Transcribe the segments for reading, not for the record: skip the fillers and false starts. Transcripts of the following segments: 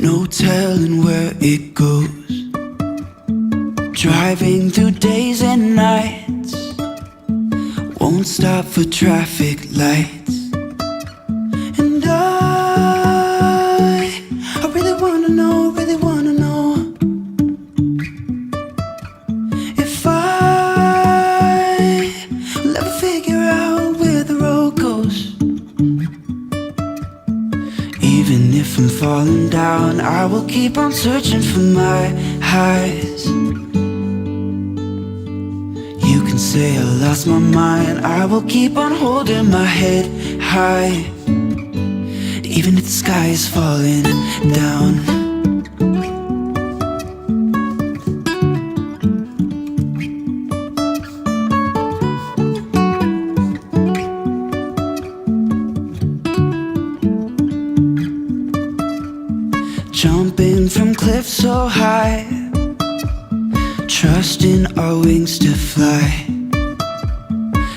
no telling where it goes. Driving through days and nights, won't stop for traffic lights. And I really wanna know, if I will ever figure out where the road goes. Even if I'm falling down, I will keep on searching for my highs. You can say I lost my mind, I will keep on holding my head high. Even if the sky is falling down. Jumping from cliffs so high, trusting our wings to fly.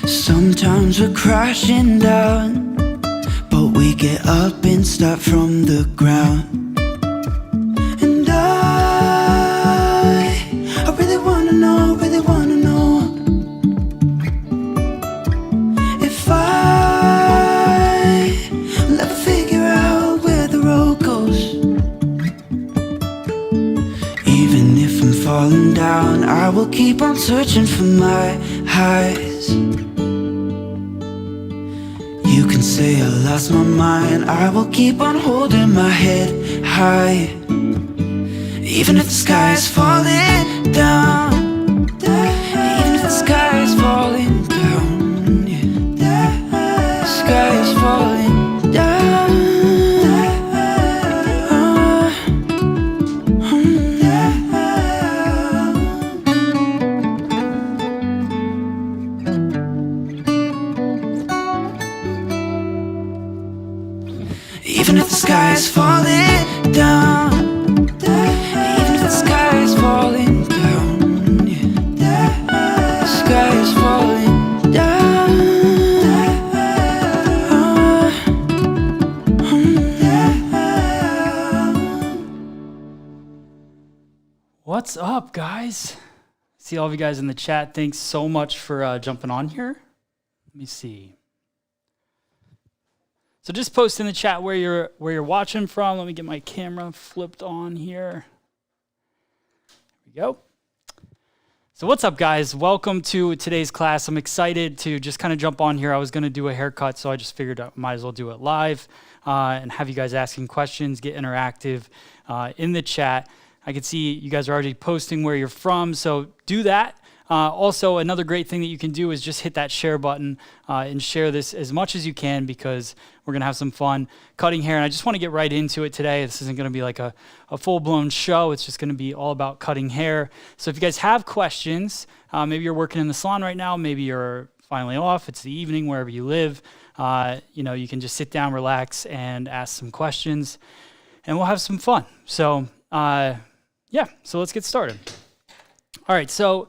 Sometimes we're crashing down, but we get up and start from the ground. And I really wanna know, if I will ever figure out where the road goes. Even if I'm falling down, I will keep on searching for my highs. You can say I lost my mind, I will keep on holding my head high. Even if the sky is falling down, even if the sky is falling down, yeah. The sky is falling down. Even if the sky is falling down, even if the sky is falling down, yeah. The sky is falling down. What's up, guys? See all of you guys in the chat. Thanks so much for jumping on here. Let me see. So just post in the chat where you're watching from. Let me get my camera flipped on here. There we go. So what's up, guys? Welcome to today's class. I'm excited to just kind of jump on here. I was going to do a haircut, so I just figured I might as well do it live and have you guys asking questions, get interactive in the chat. I can see you guys are already posting where you're from, so do that. Also, another great thing that you can do is just hit that share button and share this as much as you can, because we're going to have some fun cutting hair. And I just want to get right into it today. This isn't going to be like a full-blown show. It's just going to be all about cutting hair. So if you guys have questions, maybe you're working in the salon right now, maybe you're finally off, it's the evening, wherever you live, you can just sit down, relax, and ask some questions, and we'll have some fun. So, so let's get started. All right, so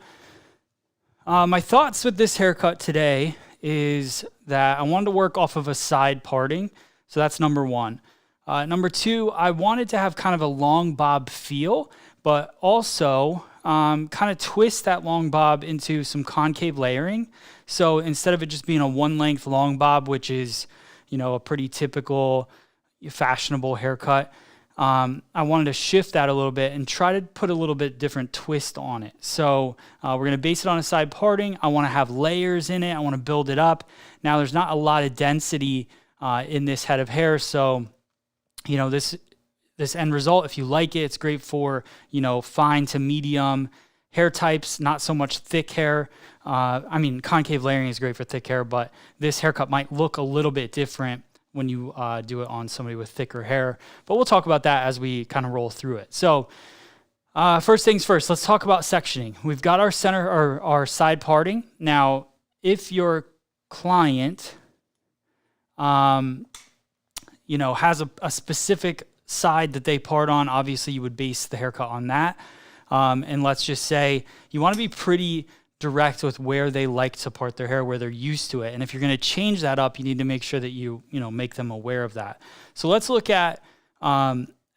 my thoughts with this haircut today is that I wanted to work off of a side parting. So that's number one. Number two, I wanted to have kind of a long bob feel, but also kind of twist that long bob into some concave layering. So instead of it just being a one length long bob, which is, a pretty typical fashionable haircut, I wanted to shift that a little bit and try to put a little bit different twist on it. So we're going to base it on a side parting. I want to have layers in it. I want to build it up. Now, there's not a lot of density in this head of hair. So, this end result, if you like it, it's great for, fine to medium hair types, not so much thick hair. Concave layering is great for thick hair, but this haircut might look a little bit different when you do it on somebody with thicker hair. But we'll talk about that as we kind of roll through it. So first things first, let's talk about sectioning. We've got our center or our side parting. Now, if your client, has a specific side that they part on, obviously you would base the haircut on that. And let's just say you want to be pretty direct with where they like to part their hair, where they're used to it. And if you're going to change that up, you need to make sure that you make them aware of that. So let's look at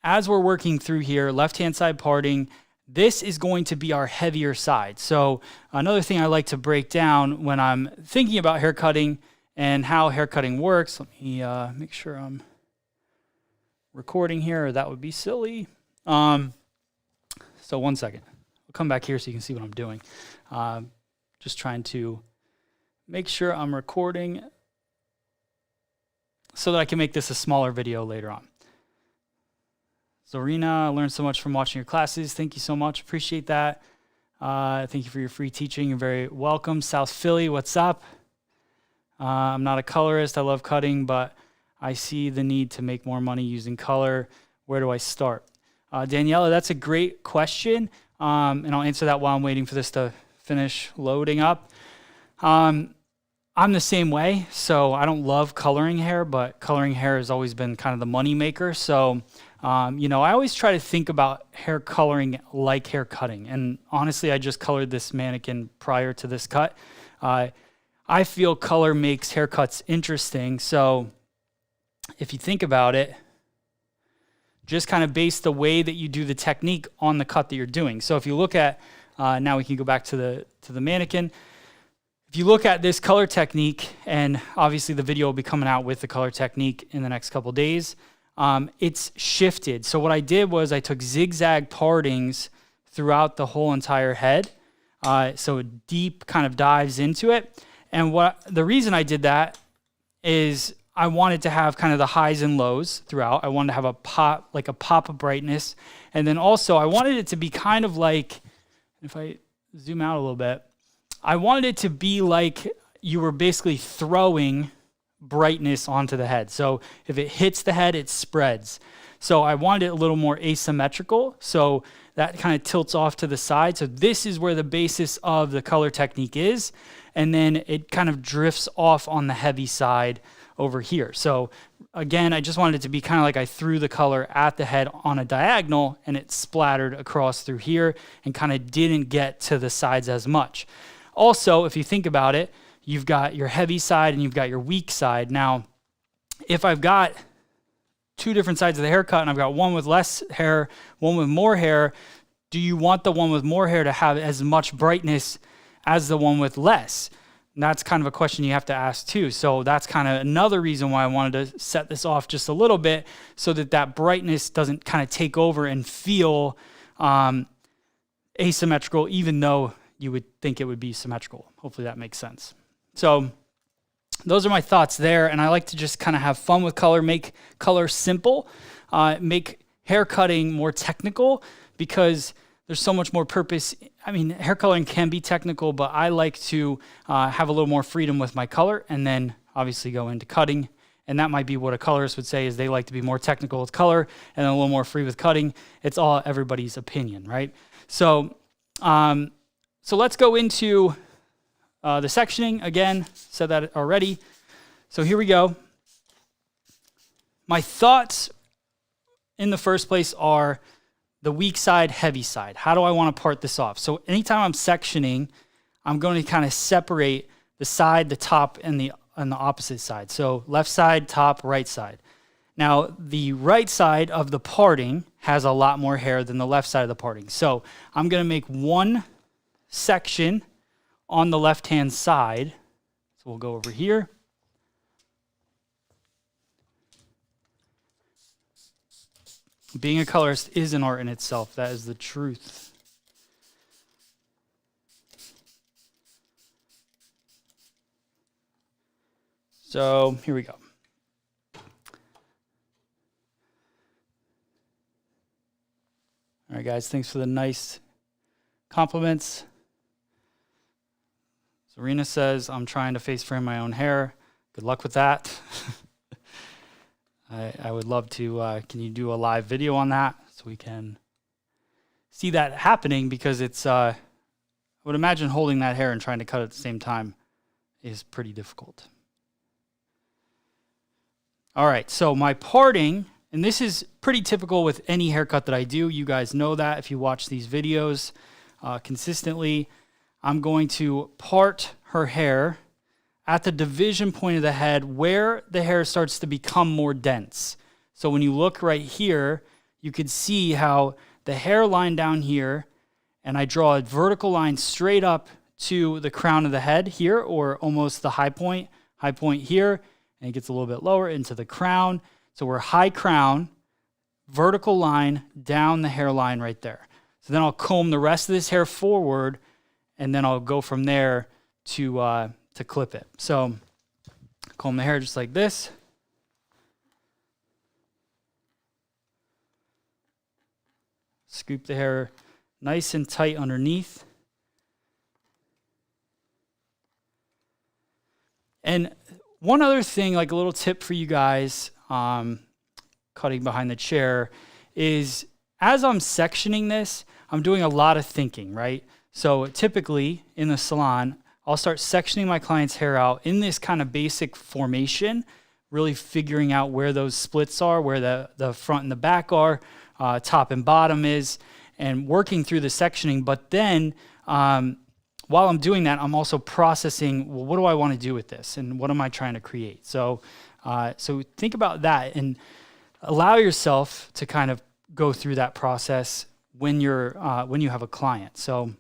as we're working through here, left-hand side parting, this is going to be our heavier side. So another thing I like to break down when I'm thinking about hair cutting and how hair cutting works, let me make sure I'm recording here, or that would be silly. So 1 second. I'll come back here so you can see what I'm doing. Just trying to make sure I'm recording so that I can make this a smaller video later on. Zorina, I learned so much from watching your classes. Thank you so much. Appreciate that. Thank you for your free teaching. You're very welcome. South Philly, what's up? I'm not a colorist. I love cutting, but I see the need to make more money using color. Where do I start? Daniela, that's a great question, and I'll answer that while I'm waiting for this to finish loading up. I'm the same way, so I don't love coloring hair, but coloring hair has always been kind of the money maker. So, I always try to think about hair coloring like hair cutting. And honestly, I just colored this mannequin prior to this cut. I feel color makes haircuts interesting. So if you think about it, just kind of base the way that you do the technique on the cut that you're doing. So if you look at, now we can go back to the mannequin. If you look at this color technique, and obviously the video will be coming out with the color technique in the next couple days, it's shifted. So what I did was I took zigzag partings throughout the whole entire head. So it deep kind of dives into it. And the reason I did that is I wanted to have kind of the highs and lows throughout. I wanted to have a pop of brightness. And then also I wanted it to be kind of like, if I zoom out a little bit, I wanted it to be like you were basically throwing brightness onto the head. So if it hits the head, it spreads. So I wanted it a little more asymmetrical. So that kind of tilts off to the side. So this is where the basis of the color technique is. And then it kind of drifts off on the heavy side over here. So again, I just wanted it to be kind of like I threw the color at the head on a diagonal and it splattered across through here and kind of didn't get to the sides as much. Also, if you think about it, you've got your heavy side and you've got your weak side. Now, if I've got two different sides of the haircut and I've got one with less hair, one with more hair, do you want the one with more hair to have as much brightness as the one with less? And that's kind of a question you have to ask too. So that's kind of another reason why I wanted to set this off just a little bit so that that brightness doesn't kind of take over and feel asymmetrical, even though you would think it would be symmetrical. Hopefully that makes sense. So those are my thoughts there. And I like to just kind of have fun with color, make color simple, make hair cutting more technical because there's so much more purpose. I mean, hair coloring can be technical, but I like to have a little more freedom with my color and then obviously go into cutting. And that might be what a colorist would say is they like to be more technical with color and then a little more free with cutting. It's all everybody's opinion, right? So let's go into the sectioning. Again, said that already. So here we go. My thoughts in the first place are the weak side, heavy side. How do I want to part this off? So anytime I'm sectioning, I'm going to kind of separate the side, the top, and the opposite side. So left side, top, right side. Now, the right side of the parting has a lot more hair than the left side of the parting. So I'm going to make one section on the left-hand side. So we'll go over here. Being a colorist is an art in itself. That is the truth. So here we go. All right, guys, thanks for the nice compliments. Serena says, I'm trying to face frame my own hair. Good luck with that. I would love to, can you do a live video on that so we can see that happening because it's, I would imagine holding that hair and trying to cut at the same time is pretty difficult. All right, so my parting, and this is pretty typical with any haircut that I do. You guys know that if you watch these videos consistently. I'm going to part her hair at the division point of the head where the hair starts to become more dense. So when you look right here, you could see how the hairline down here, and I draw a vertical line straight up to the crown of the head here, or almost the high point here, and it gets a little bit lower into the crown. So we're high crown, vertical line down the hairline right there. So then I'll comb the rest of this hair forward, and then I'll go from there to clip it. So comb the hair just like this. Scoop the hair nice and tight underneath. And one other thing, like a little tip for you guys, cutting behind the chair, is as I'm sectioning this, I'm doing a lot of thinking, right? So typically in the salon, I'll start sectioning my client's hair out in this kind of basic formation, really figuring out where those splits are, where the front and the back are, top and bottom is, and working through the sectioning. But then while I'm doing that, I'm also processing, well, what do I want to do with this? And what am I trying to create? So think about that and allow yourself to kind of go through that process when you have a client. So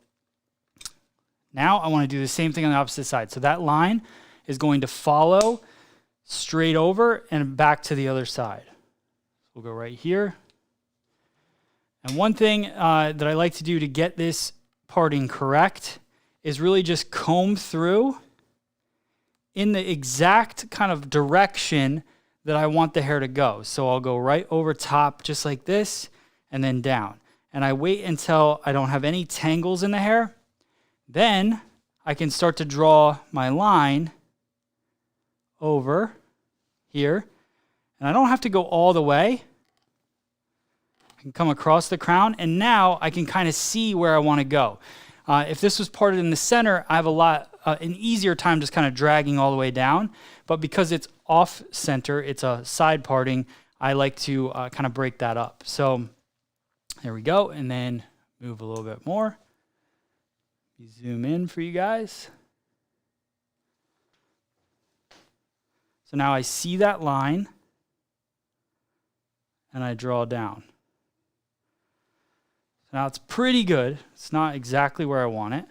now I want to do the same thing on the opposite side. So that line is going to follow straight over and back to the other side. We'll go right here. And one thing that I like to do to get this parting correct is really just comb through in the exact kind of direction that I want the hair to go. So I'll go right over top just like this and then down. And I wait until I don't have any tangles in the hair. Then I can start to draw my line over here. And I don't have to go all the way. I can come across the crown, and now I can kind of see where I want to go. If this was parted in the center, I have an easier time just kind of dragging all the way down. But because it's off center, it's a side parting, I like to kind of break that up. So there we go, and then move a little bit more. Zoom in for you guys. So now I see that line, and I draw down. Now it's pretty good. It's not exactly where I want it,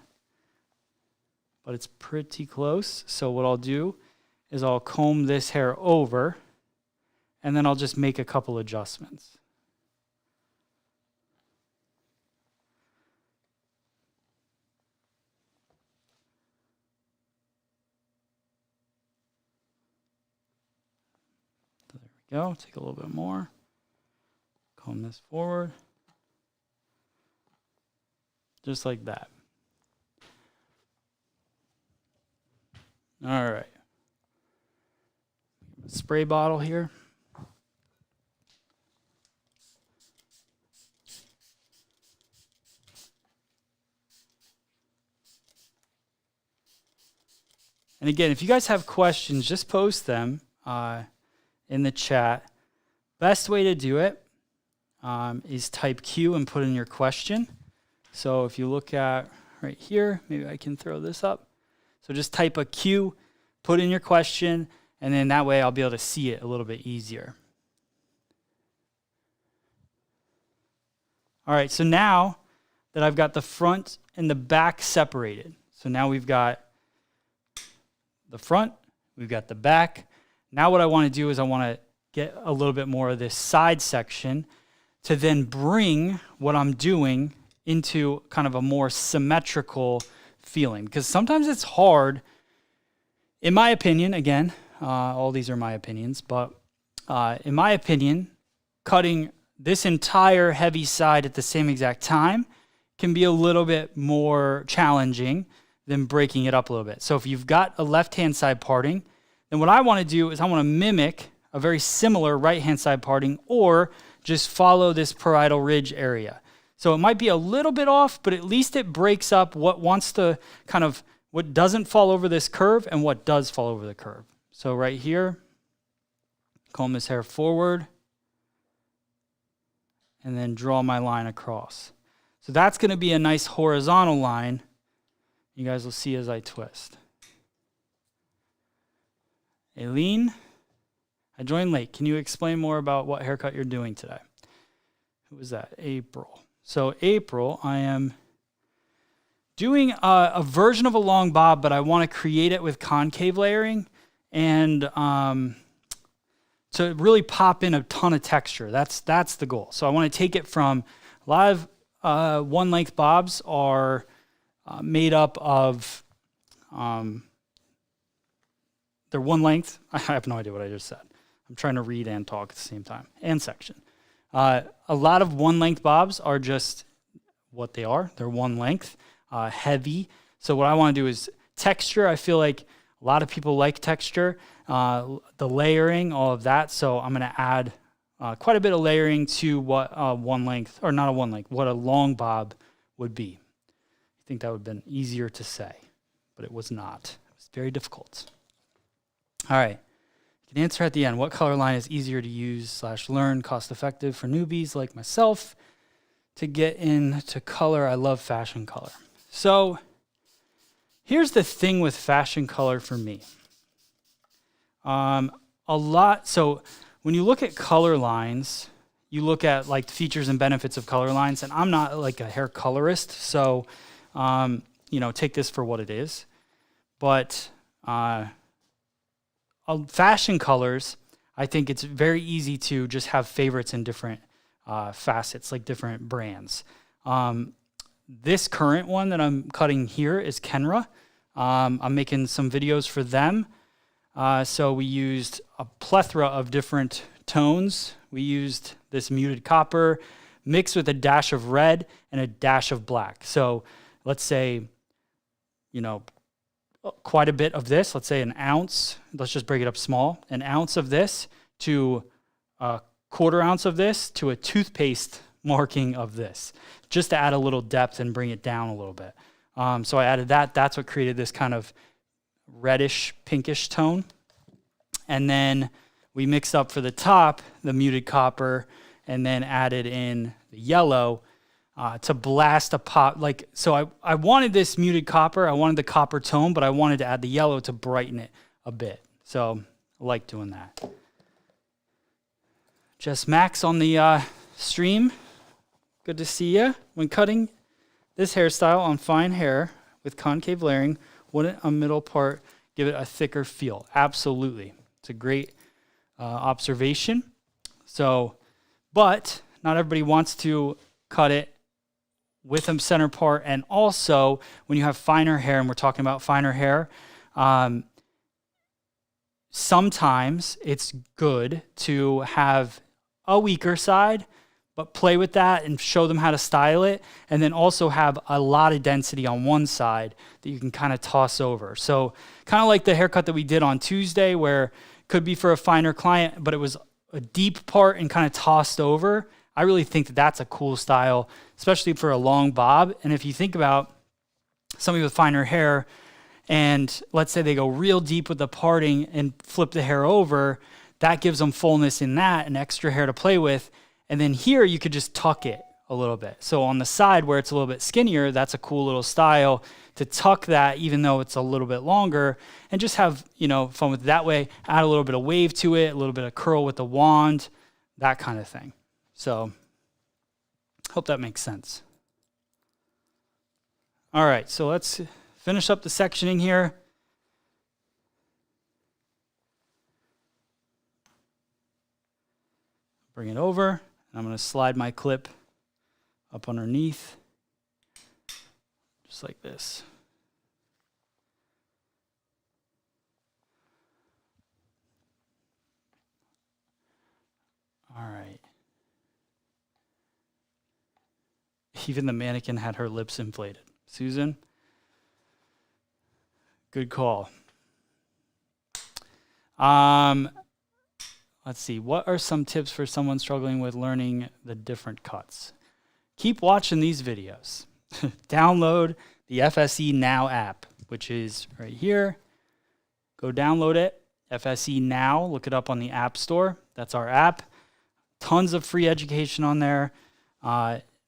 but it's pretty close. So what I'll do is I'll comb this hair over, and then I'll just make a couple adjustments. There we go. Take a little bit more. Comb this forward. Just like that. All right. Spray bottle here. And again, if you guys have questions, just post them in the chat. Best way to do it is type Q and put in your question. So if you look at right here, maybe I can throw this up. So just type a Q, put in your question, and then that way I'll be able to see it a little bit easier. All right, so now that I've got the front and the back separated, so now we've got the front, we've got the back. Now what I want to do is I want to get a little bit more of this side section to then bring what I'm doing into kind of a more symmetrical feeling. Because sometimes it's hard, in my opinion, again, all these are my opinions, but in my opinion, cutting this entire heavy side at the same exact time can be a little bit more challenging than breaking it up a little bit. So if you've got a left-hand side parting, then what I want to do is I want to mimic a very similar right-hand side parting, or just follow this parietal ridge area. So it might be a little bit off, but at least it breaks up what wants to kind of, what doesn't fall over this curve and what does fall over the curve. So right here, comb this hair forward, and then draw my line across. So that's going to be a nice horizontal line. You guys will see as I twist. Aileen, I joined late. Can you explain more about what haircut you're doing today? who was that? April. So April, I am doing a version of a long bob, but I want to create it with concave layering and to really pop in a ton of texture. That's the goal. So I want to take it from a lot of one length bobs are made up of, they're one length. I have no idea what I just said. I'm trying to read and talk at the same time, and section. A lot of one length bobs are just what they are. They're one length, heavy. So what I want to do is texture. I feel like a lot of people like texture, the layering, all of that. So I'm going to add quite a bit of layering to what one length, or not a one length, what a long bob would be. I think that would have been easier to say, but it was not. It was very difficult. All right. You can answer at the end. What color line is easier to use / learn, cost effective for newbies like myself to get into color? I love fashion color. So here's the thing with fashion color for me. So when you look at color lines, you look at like the features and benefits of color lines, and I'm not like a hair colorist, so take this for what it is. But fashion colors, I think it's very easy to just have favorites in different facets, like different brands. This current one that I'm cutting here is Kenra. I'm making some videos for them. So we used a plethora of different tones. We used this muted copper mixed with a dash of red and a dash of black. So let's say, quite a bit of this, let's say an ounce, let's just break it up small, an ounce of this to a quarter ounce of this to a toothpaste marking of this, just to add a little depth and bring it down a little bit. So I added that. That's what created this kind of reddish, pinkish tone. And then we mixed up for the top, the muted copper, and then added in the yellow to blast a pop. So I wanted this muted copper. I wanted the copper tone, but I wanted to add the yellow to brighten it a bit. So I like doing that. Jess Max on the stream. Good to see you. When cutting this hairstyle on fine hair with concave layering, wouldn't a middle part give it a thicker feel? Absolutely. It's a great observation. But not everybody wants to cut it with a center part. And also, when you have finer hair, and we're talking about finer hair, sometimes it's good to have a weaker side, but play with that and show them how to style it, and then also have a lot of density on one side that you can kind of toss over. So kind of like the haircut that we did on Tuesday, where it could be for a finer client, but it was a deep part and kind of tossed over. I really think that that's a cool style, especially for a long bob. And if you think about somebody with finer hair, and let's say they go real deep with the parting and flip the hair over, that gives them fullness in that and extra hair to play with. And then here you could just tuck it a little bit. So on the side where it's a little bit skinnier, that's a cool little style to tuck that, even though it's a little bit longer, and just have, fun with it that way. Add a little bit of wave to it, a little bit of curl with the wand, that kind of thing. So hope that makes sense. All right, so let's finish up the sectioning here. Bring it over. I'm going to slide my clip up underneath, just like this. All right. Even the mannequin had her lips inflated. Susan, good call. Let's see, what are some tips for someone struggling with learning the different cuts? Keep watching these videos. Download the FSE Now app, which is right here. Go download it, FSE Now, look it up on the App Store. That's our app. Tons of free education on there.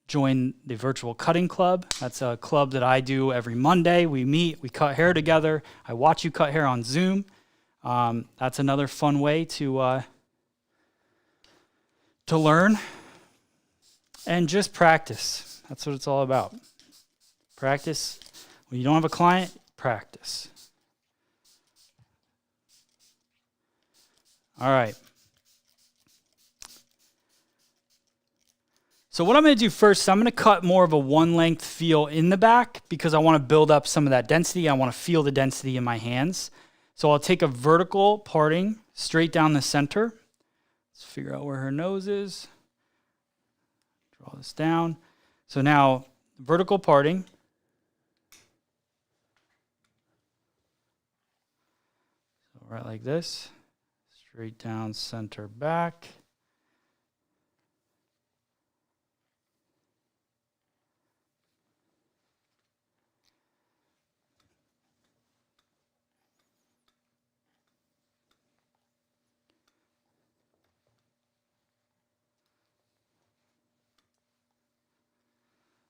Join the Virtual Cutting Club. That's a club that I do every Monday. We meet, we cut hair together. I watch you cut hair on Zoom. That's another fun way to learn. And just practice. That's what it's all about. Practice. When you don't have a client, practice. All right. So what I'm going to do first is I'm going to cut more of a one length feel in the back because I want to build up some of that density. I want to feel the density in my hands. So I'll take a vertical parting straight down the center. Let's figure out where her nose is. Draw this down. So now vertical parting. So right like this. Straight down, center, back.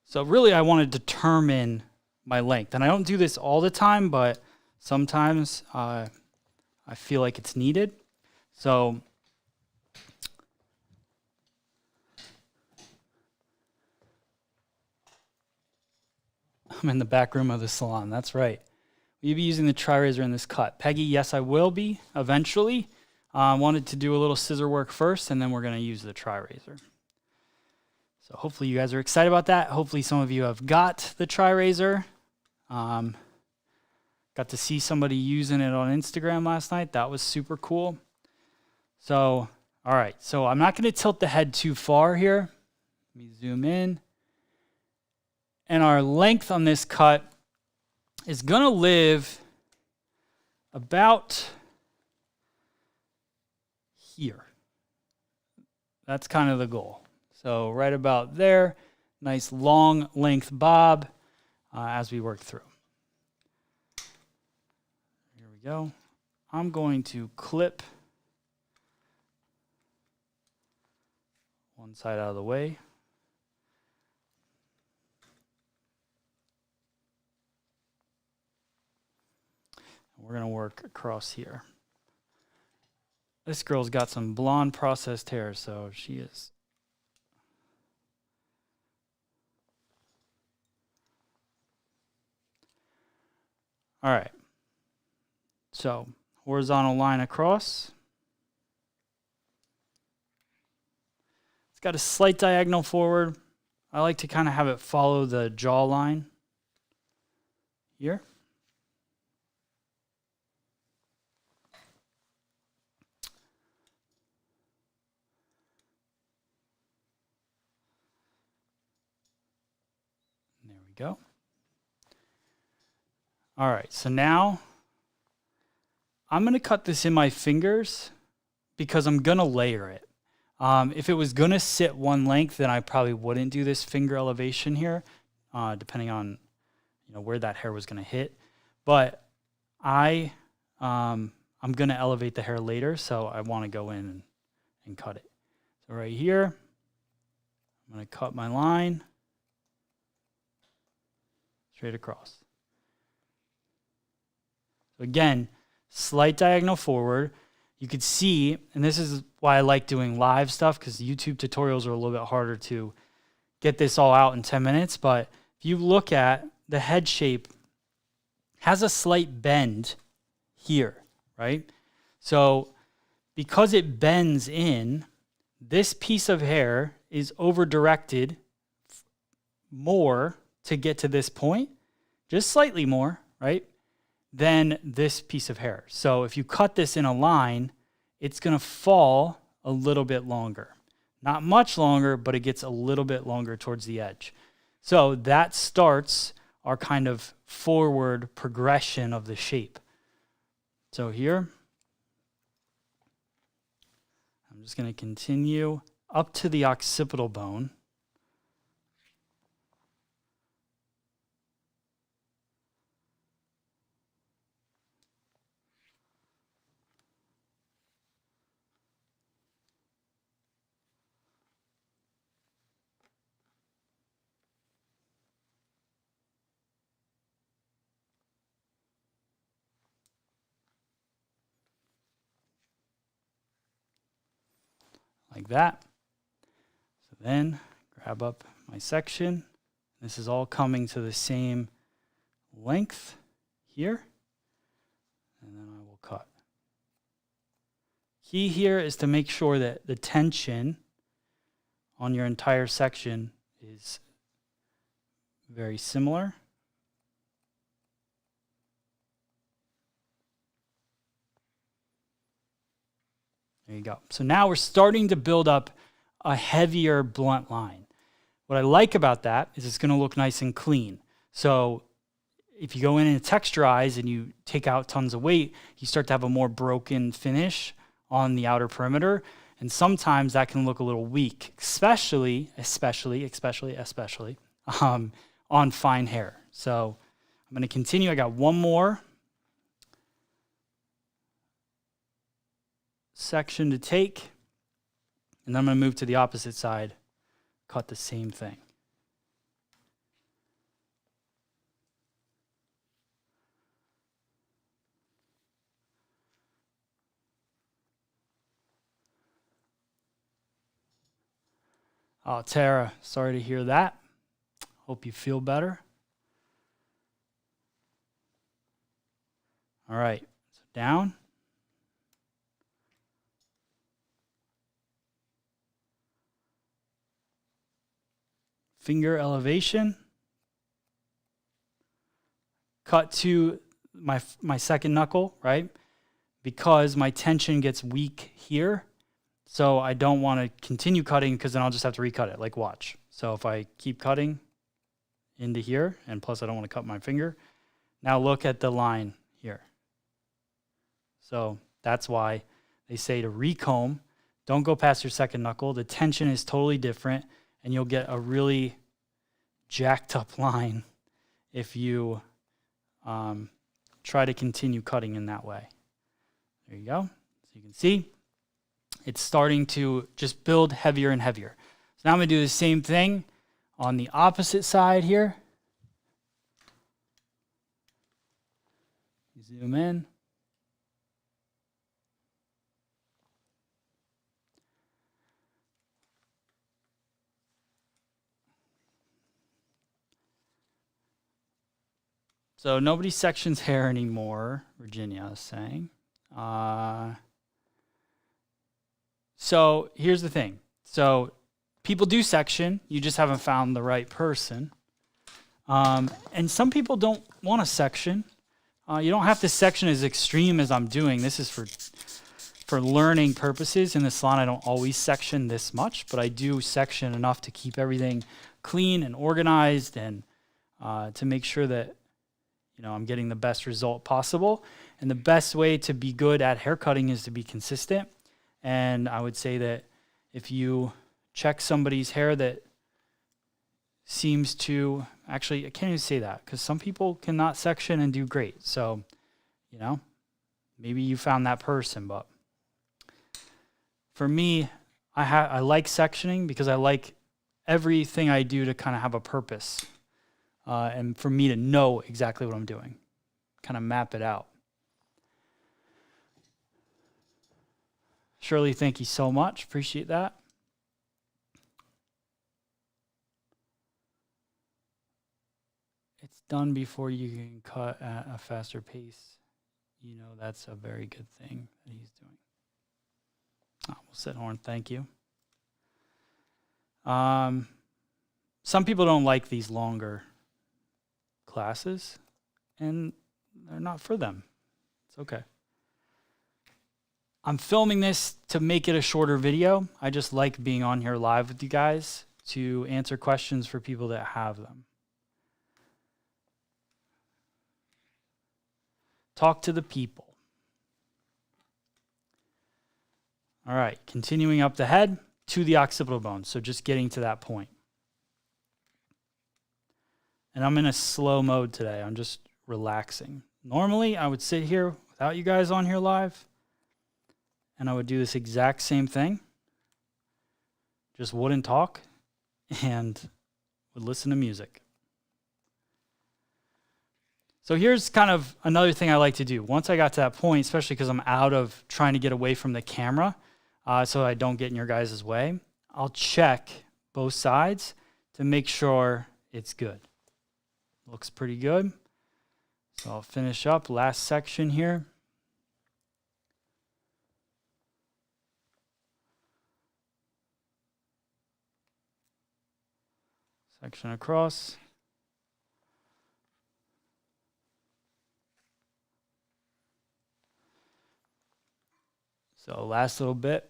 So really I want to determine my length. And I don't do this all the time, but sometimes I feel like it's needed. So I'm in the back room of the salon. That's right. Will you be using the TriRazor in this cut? Peggy, yes, I will be eventually. I wanted to do a little scissor work first, and then we're going to use the TriRazor. So hopefully you guys are excited about that. Hopefully some of you have got the TriRazor. Got to see somebody using it on Instagram last night. That was super cool. So, all right. So I'm not going to tilt the head too far here. Let me zoom in. And our length on this cut is going to live about here. That's kind of the goal. So right about there, nice long length bob as we work through. Here we go. I'm going to clip one side out of the way. We're going to work across here. This girl's got some blonde processed hair, so she is. All right. So, horizontal line across. It's got a slight diagonal forward. I like to kind of have it follow the jawline here. There we go. All right, so now I'm going to cut this in my fingers because I'm going to layer it. If it was going to sit one length, then I probably wouldn't do this finger elevation here, depending on where that hair was going to hit. But I'm going to elevate the hair later, so I want to go in and cut it. So right here, I'm going to cut my line straight across. So again, slight diagonal forward. You could see, and this is why I like doing live stuff, because YouTube tutorials are a little bit harder to get this all out in 10 minutes. But if you look at the head shape, has a slight bend here, right? So because it bends in, this piece of hair is over-directed more to get to this point, just slightly more, right, than this piece of hair. So if you cut this in a line, it's going to fall a little bit longer. Not much longer, but it gets a little bit longer towards the edge. So that starts our kind of forward progression of the shape. So here, I'm just going to continue up to the occipital bone. Like that. So then grab up my section. This is all coming to the same length here, and then I will cut. Key here is to make sure that the tension on your entire section is very similar. There you go. So now we're starting to build up a heavier blunt line. What I like about that is it's going to look nice and clean. So if you go in and texturize and you take out tons of weight, you start to have a more broken finish on the outer perimeter. And sometimes that can look a little weak, especially on fine hair. So I'm going to continue. I got one more section to take, and then I'm going to move to the opposite side, cut the same thing. Oh, Tara, sorry to hear that. Hope you feel better. All right, so down. Finger elevation. Cut to my second knuckle, right? Because my tension gets weak here. So I don't want to continue cutting because then I'll just have to recut it, like watch. So if I keep cutting into here, and plus I don't want to cut my finger, now look at the line here. So that's why they say to recomb, don't go past your second knuckle. The tension is totally different, and you'll get a really jacked up line if you try to continue cutting in that way. There you go. So you can see it's starting to just build heavier and heavier. So now I'm going to do the same thing on the opposite side here. Zoom in. So nobody sections hair anymore, Virginia is saying. So here's the thing. So people do section, you just haven't found the right person. And some people don't want to section. You don't have to section as extreme as I'm doing. This is for learning purposes. In the salon, I don't always section this much, but I do section enough to keep everything clean and organized and to make sure that I'm getting the best result possible. And the best way to be good at hair cutting is to be consistent. And I would say that if you check somebody's hair that seems to, actually, I can't even say that because some people cannot section and do great. So, maybe you found that person. But for me, I like sectioning because I like everything I do to kind of have a purpose. And for me to know exactly what I'm doing, kind of map it out. Shirley, thank you so much. Appreciate that. It's done before you can cut at a faster pace. That's a very good thing that he's doing. We'll sit horn, thank you. Some people don't like these longer classes, and they're not for them. It's okay. I'm filming this to make it a shorter video. I just like being on here live with you guys to answer questions for people that have them. Talk to the people. All right, continuing up the head to the occipital bone. So just getting to that point. And I'm in a slow mode today. I'm just relaxing. Normally, I would sit here without you guys on here live, and I would do this exact same thing. Just wouldn't talk and would listen to music. So here's kind of another thing I like to do. Once I got to that point, especially because I'm out of trying to get away from the camera so I don't get in your guys' way, I'll check both sides to make sure it's good. Looks pretty good. So I'll finish up last section here. Section across. So last little bit.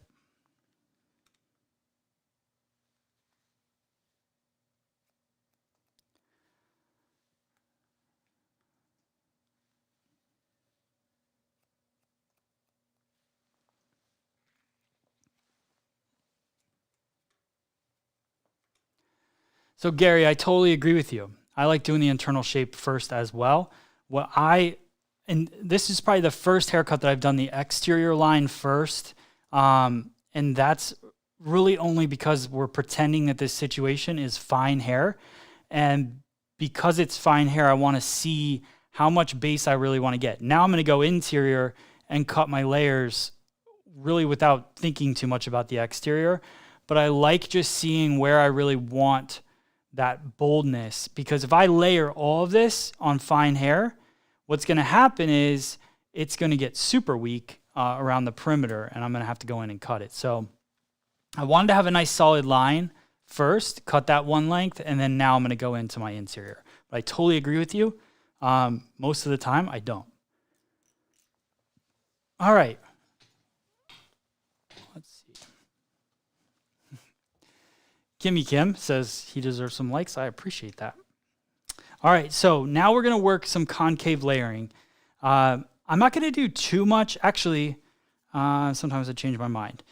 So Gary, I totally agree with you. I like doing the internal shape first as well. And this is probably the first haircut that I've done the exterior line first. And that's really only because we're pretending that this situation is fine hair. And because it's fine hair, I want to see how much base I really want to get. Now I'm going to go interior and cut my layers really without thinking too much about the exterior. But I like just seeing where I really want that boldness, because if I layer all of this on fine hair, what's going to happen is it's going to get super weak around the perimeter, and I'm going to have to go in and cut it. So I wanted to have a nice solid line first, cut that one length, and then now I'm going to go into my interior. But I totally agree with you. Most of the time, I don't. All right. Let's see. Kimmy Kim says he deserves some likes. I appreciate that. All right, so now we're going to work some concave layering. I'm not going to do too much. Actually, sometimes I change my mind.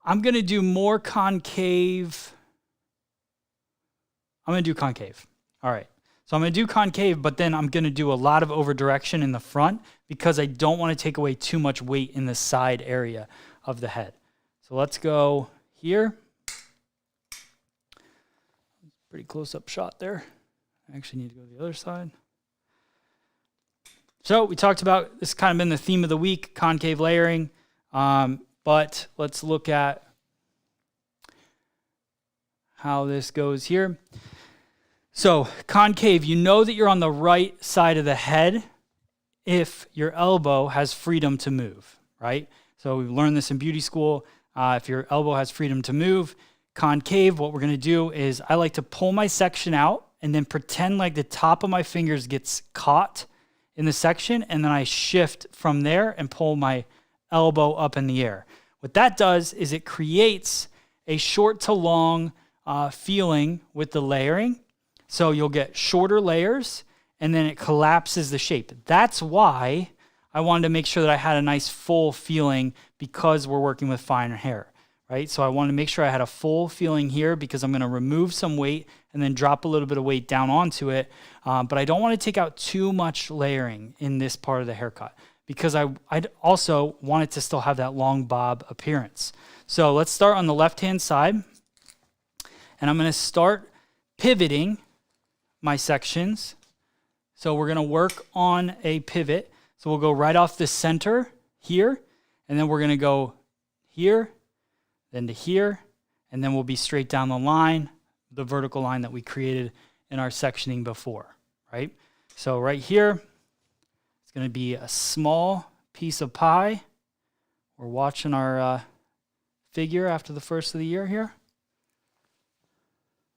I'm going to do more concave. I'm going to do concave. All right, so I'm going to do concave, but then I'm going to do a lot of over direction in the front because I don't want to take away too much weight in the side area of the head. So let's go here. Pretty close-up shot there. I actually need to go to the other side. So we talked about, this kind of been the theme of the week, concave layering. But let's look at how this goes here. So concave, you know that you're on the right side of the head if your elbow has freedom to move, right? So we've learned this in beauty school. If your elbow has freedom to move, concave, what we're going to do is I like to pull my section out and then pretend like the top of my fingers gets caught in the section, and then I shift from there and pull my elbow up in the air. What that does is it creates a short to long feeling with the layering. So you'll get shorter layers, and then it collapses the shape. That's why I wanted to make sure that I had a nice full feeling, because we're working with finer hair. Right? So I wanted to make sure I had a full feeling here because I'm going to remove some weight and then drop a little bit of weight down onto it. But I don't want to take out too much layering in this part of the haircut because I'd also want it to still have that long bob appearance. So let's start on the left-hand side. And I'm going to start pivoting my sections. So we're going to work on a pivot. So we'll go right off the center here, and then we're going to go here, then to here, and then we'll be straight down the line, the vertical line that we created in our sectioning before, right? So right here, it's going to be a small piece of pie. We're watching our figure after the first of the year here.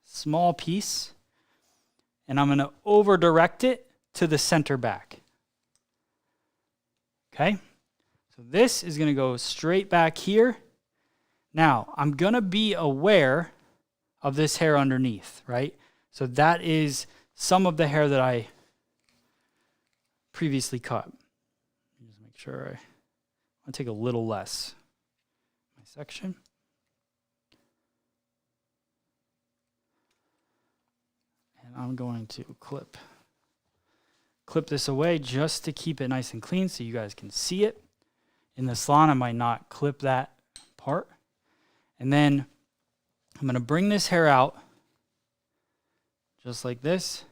Small piece. And I'm going to over direct it to the center back. Okay? So this is going to go straight back here. Now, I'm going to be aware of this hair underneath, right? So that is some of the hair that I previously cut. Just make sure I want to take a little less. My section. And I'm going to clip this away just to keep it nice and clean so you guys can see it. In the salon, I might not clip that part. And then I'm going to bring this hair out just like this.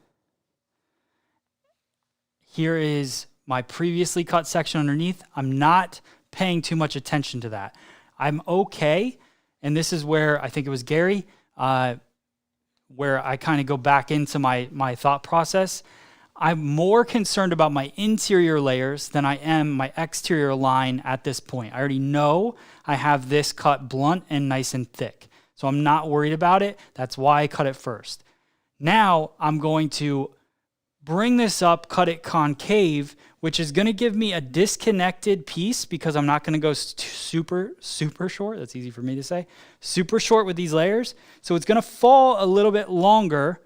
Here is my previously cut section underneath. I'm not paying too much attention to that. I'm okay. And this is where I think it was Gary where I kind of go back into my thought process. I'm more concerned about my interior layers than I am my exterior line at this point. I already know I have this cut blunt and nice and thick, so I'm not worried about it. That's why I cut it first. Now I'm going to bring this up, cut it concave, which is going to give me a disconnected piece because I'm not going to go super short. That's easy for me to say. Super short with these layers. So it's going to fall a little bit longer,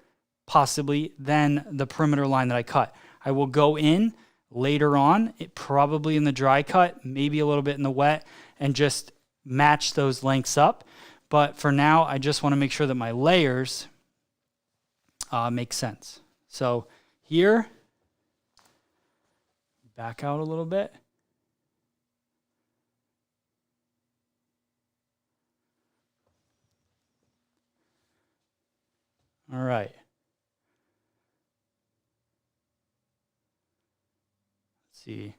possibly, than the perimeter line that I cut. I will go in later on, probably in the dry cut, maybe a little bit in the wet, and just match those lengths up. But for now, I just want to make sure that my layers make sense. So here, back out a little bit. All right. Let's see.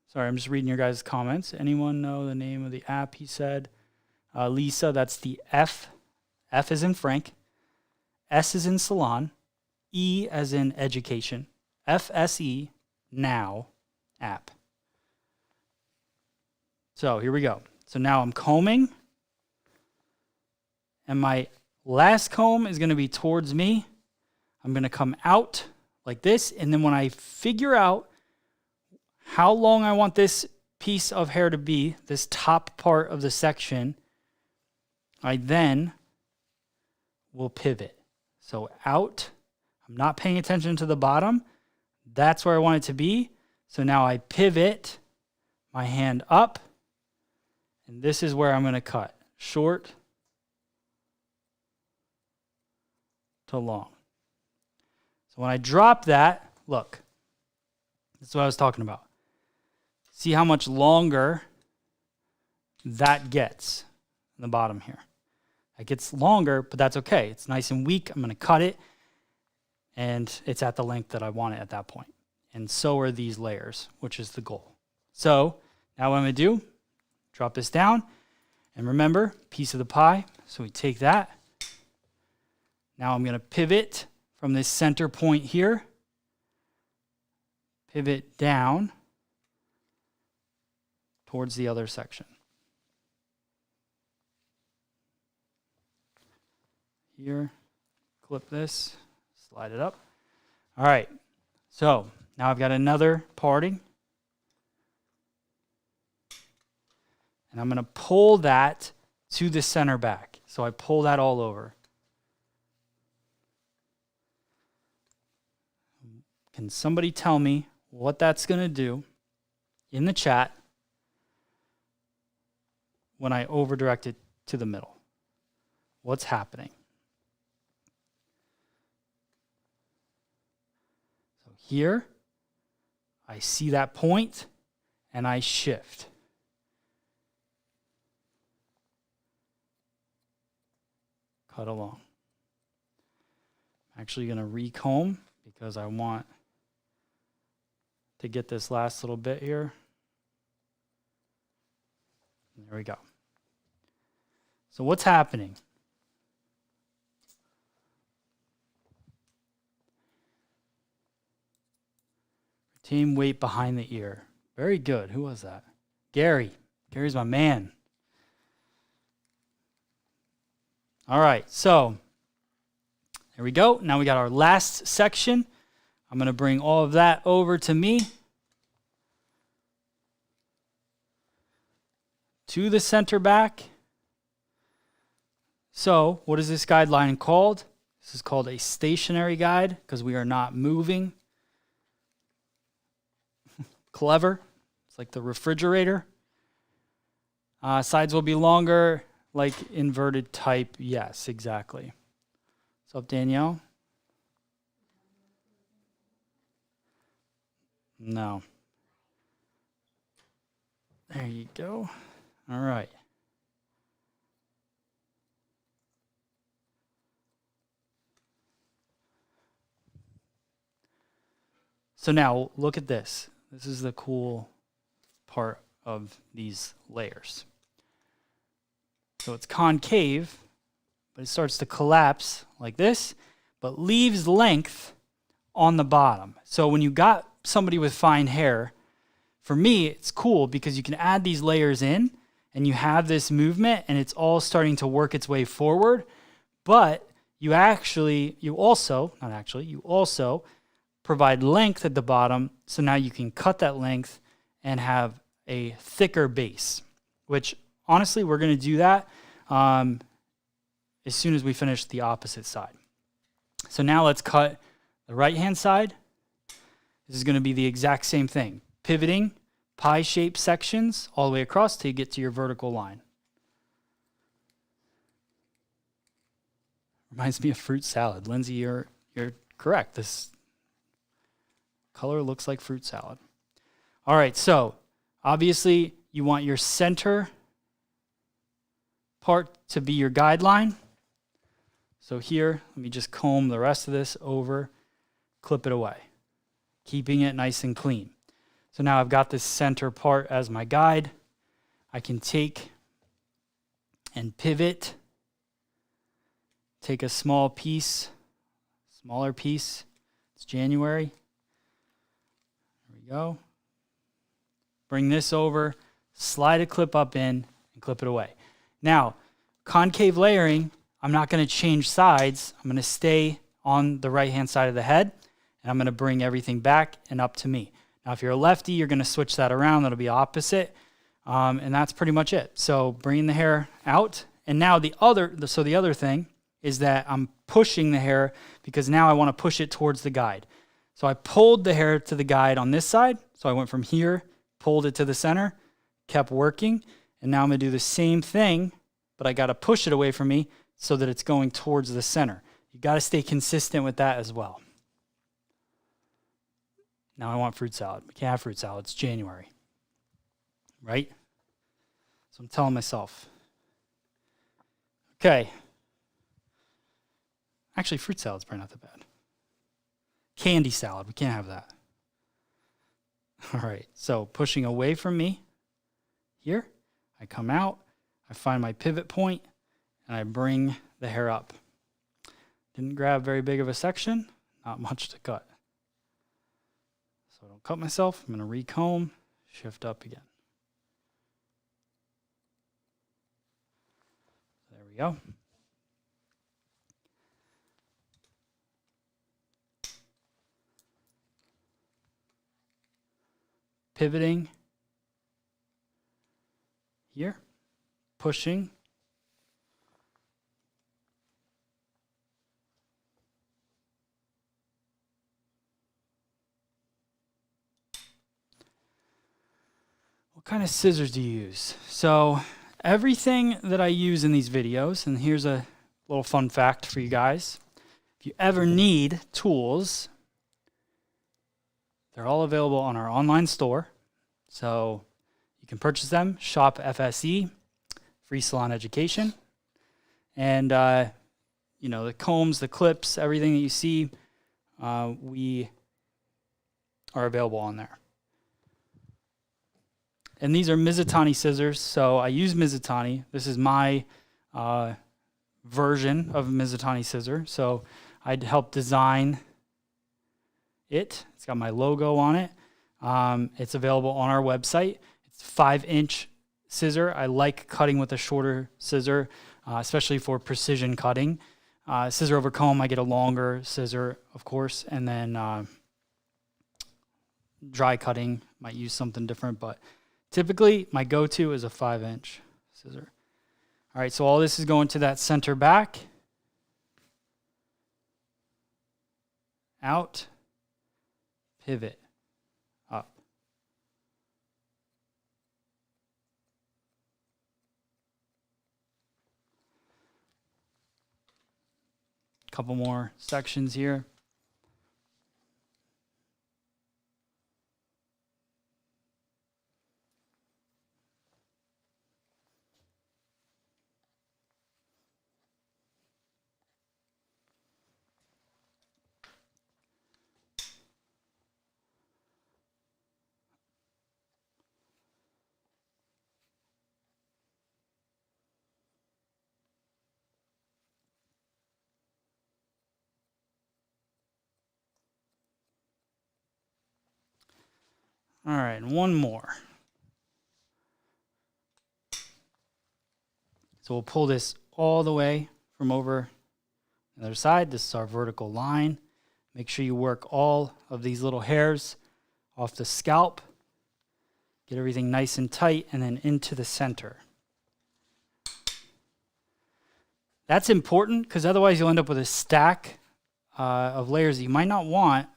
Sorry, I'm just reading your guys' comments. Anyone know the name of the app, he said? Lisa, that's the F. F is in Frank. S is in Salon. E as in education. FSE Now app. So here we go. So now I'm combing, and my last comb is going to be towards me. I'm going to come out like this, and then when I figure out how long I want this piece of hair to be, this top part of the section, I then will pivot. So out, I'm not paying attention to the bottom. That's where I want it to be. So now I pivot my hand up, and this is where I'm going to cut. Short to long. So when I drop that, look, this is what I was talking about. See how much longer that gets in the bottom here. It gets longer, but that's okay. It's nice and weak. I'm going to cut it, and it's at the length that I want it at that point. And so are these layers, which is the goal. So now what I'm going to do, drop this down, and remember, piece of the pie. So we take that. Now I'm going to pivot from this center point here, pivot down towards the other section. Here, clip this, slide it up. All right, so now I've got another parting. And I'm going to pull that to the center back. So I pull that all over. Can somebody tell me what that's going to do in the chat when I over direct it to the middle? What's happening? So here, I see that point and I shift. Cut along. I'm actually going to recomb because I want to get this last little bit here. There we go. So what's happening? Retain weight behind the ear. Very good. Who was that? Gary. Gary's my man. All right, so there we go. Now we got our last section. I'm going to bring all of that over to me, to the center back. So what is this guideline called? This is called a stationary guide because we are not moving. Clever. It's like the refrigerator. Sides will be longer, like inverted type. Yes, exactly. What's up, Danielle? No. There you go. All right. So now look at this. This is the cool part of these layers. So it's concave, but it starts to collapse like this, but leaves length on the bottom. So when you got somebody with fine hair, for me, it's cool because you can add these layers in and you have this movement and it's all starting to work its way forward. But you also provide length at the bottom. So now you can cut that length and have a thicker base, which honestly, we're going to do that as soon as we finish the opposite side. So now let's cut the right-hand side. This is going to be the exact same thing. Pivoting pie-shaped sections all the way across till you get to your vertical line. Reminds me of fruit salad. Lindsay, you're correct. This color looks like fruit salad. All right, so obviously you want your center part to be your guideline. So here, let me just comb the rest of this over, clip it away, keeping it nice and clean. So now I've got this center part as my guide. I can take and pivot, take a smaller piece. It's January. There we go. Bring this over, slide a clip up in, and clip it away. Now, concave layering, I'm not going to change sides. I'm going to stay on the right-hand side of the head, and I'm going to bring everything back and up to me. Now, if you're a lefty, you're going to switch that around. That'll be opposite, and that's pretty much it. So bringing the hair out, and now the other thing is that I'm pushing the hair because now I want to push it towards the guide. So I pulled the hair to the guide on this side. So I went from here, pulled it to the center, kept working, and now I'm going to do the same thing, but I got to push it away from me so that it's going towards the center. You got to stay consistent with that as well. Now I want fruit salad. We can't have fruit salad. It's January, right? So I'm telling myself, okay. Actually, fruit salad's probably not that bad. Candy salad. We can't have that. All right. So pushing away from me here, I come out, I find my pivot point, and I bring the hair up. Didn't grab very big of a section, not much to cut. So I don't cut myself. I'm going to recomb, shift up again. There we go. Pivoting here, pushing. What kind of scissors do you use? So everything that I use in these videos, and here's a little fun fact for you guys. If you ever need tools, they're all available on our online store. So you can purchase them, Shop FSE, free salon education. And, the combs, the clips, everything that you see, we are available on there. And these are Mizutani scissors. So I use Mizutani. This is my version of a Mizutani scissor. So I'd help design it. It's got my logo on it. It's available on our website. It's 5-inch scissor. I like cutting with a shorter scissor, especially for precision cutting. Scissor over comb, I get a longer scissor, of course, and then dry cutting, might use something different, but typically my go-to is a 5-inch scissor. All right, so all this is going to that center back, out, pivot, up. Couple more sections here. All right, and one more. So we'll pull this all the way from over the other side. This is our vertical line. Make sure you work all of these little hairs off the scalp. Get everything nice and tight, and then into the center. That's important because otherwise you'll end up with a stack of layers that you might not want.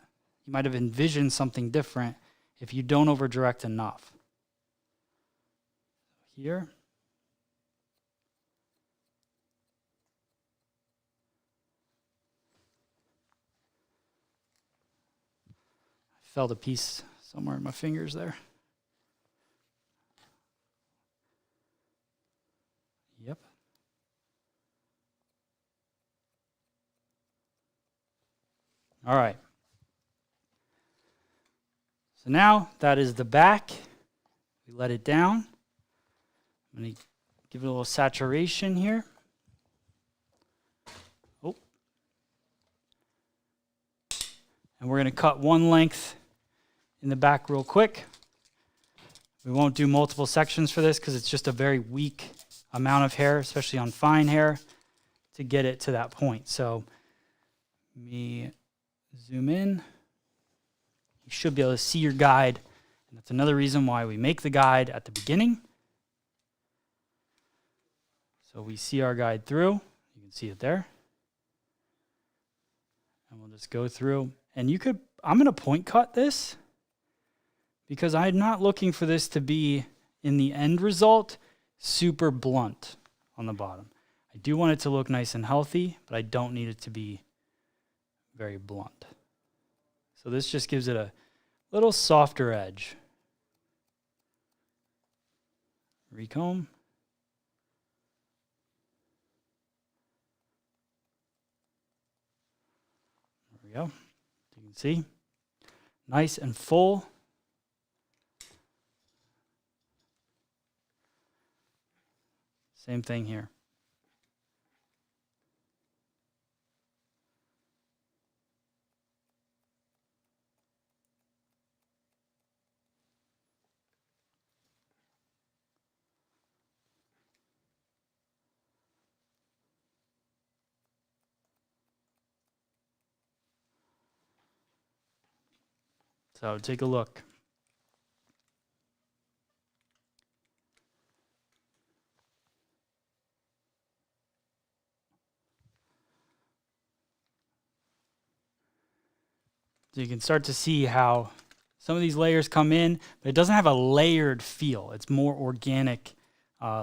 You might have envisioned something different if you don't over direct enough. Here. I felt a piece somewhere in my fingers there. Yep. All right. So now that is the back. We let it down. I'm going to give it a little saturation here. Oh. And we're going to cut one length in the back real quick. We won't do multiple sections for this because it's just a very weak amount of hair, especially on fine hair, to get it to that point. So let me zoom in. You should be able to see your guide. And that's another reason why we make the guide at the beginning. So we see our guide through. You can see it there. And we'll just go through. And you could, I'm going to point cut this because I'm not looking for this to be, in the end result, super blunt on the bottom. I do want it to look nice and healthy, but I don't need it to be very blunt. So this just gives it a little softer edge. Recomb. There we go. You can see. Nice and full. Same thing here. So take a look. So you can start to see how some of these layers come in, but it doesn't have a layered feel. It's more organic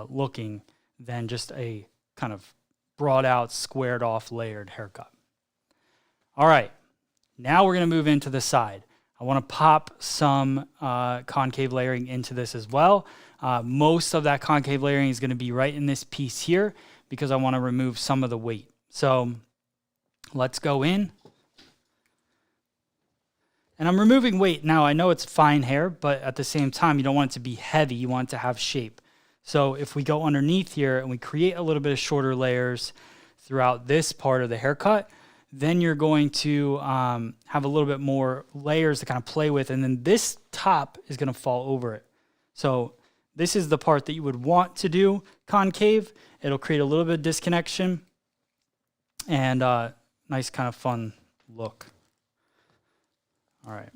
looking than just a kind of brought out, squared off, layered haircut. All right, now we're going to move into the side. I want to pop some concave layering into this as well. Most of that concave layering is going to be right in this piece here because I want to remove some of the weight. So let's go in. And I'm removing weight. Now, I know it's fine hair, but at the same time, you don't want it to be heavy. You want it to have shape. So if we go underneath here and we create a little bit of shorter layers throughout this part of the haircut, then you're going to have a little bit more layers to kind of play with. And then this top is going to fall over it. So this is the part that you would want to do concave. It'll create a little bit of disconnection and nice kind of fun look. All right.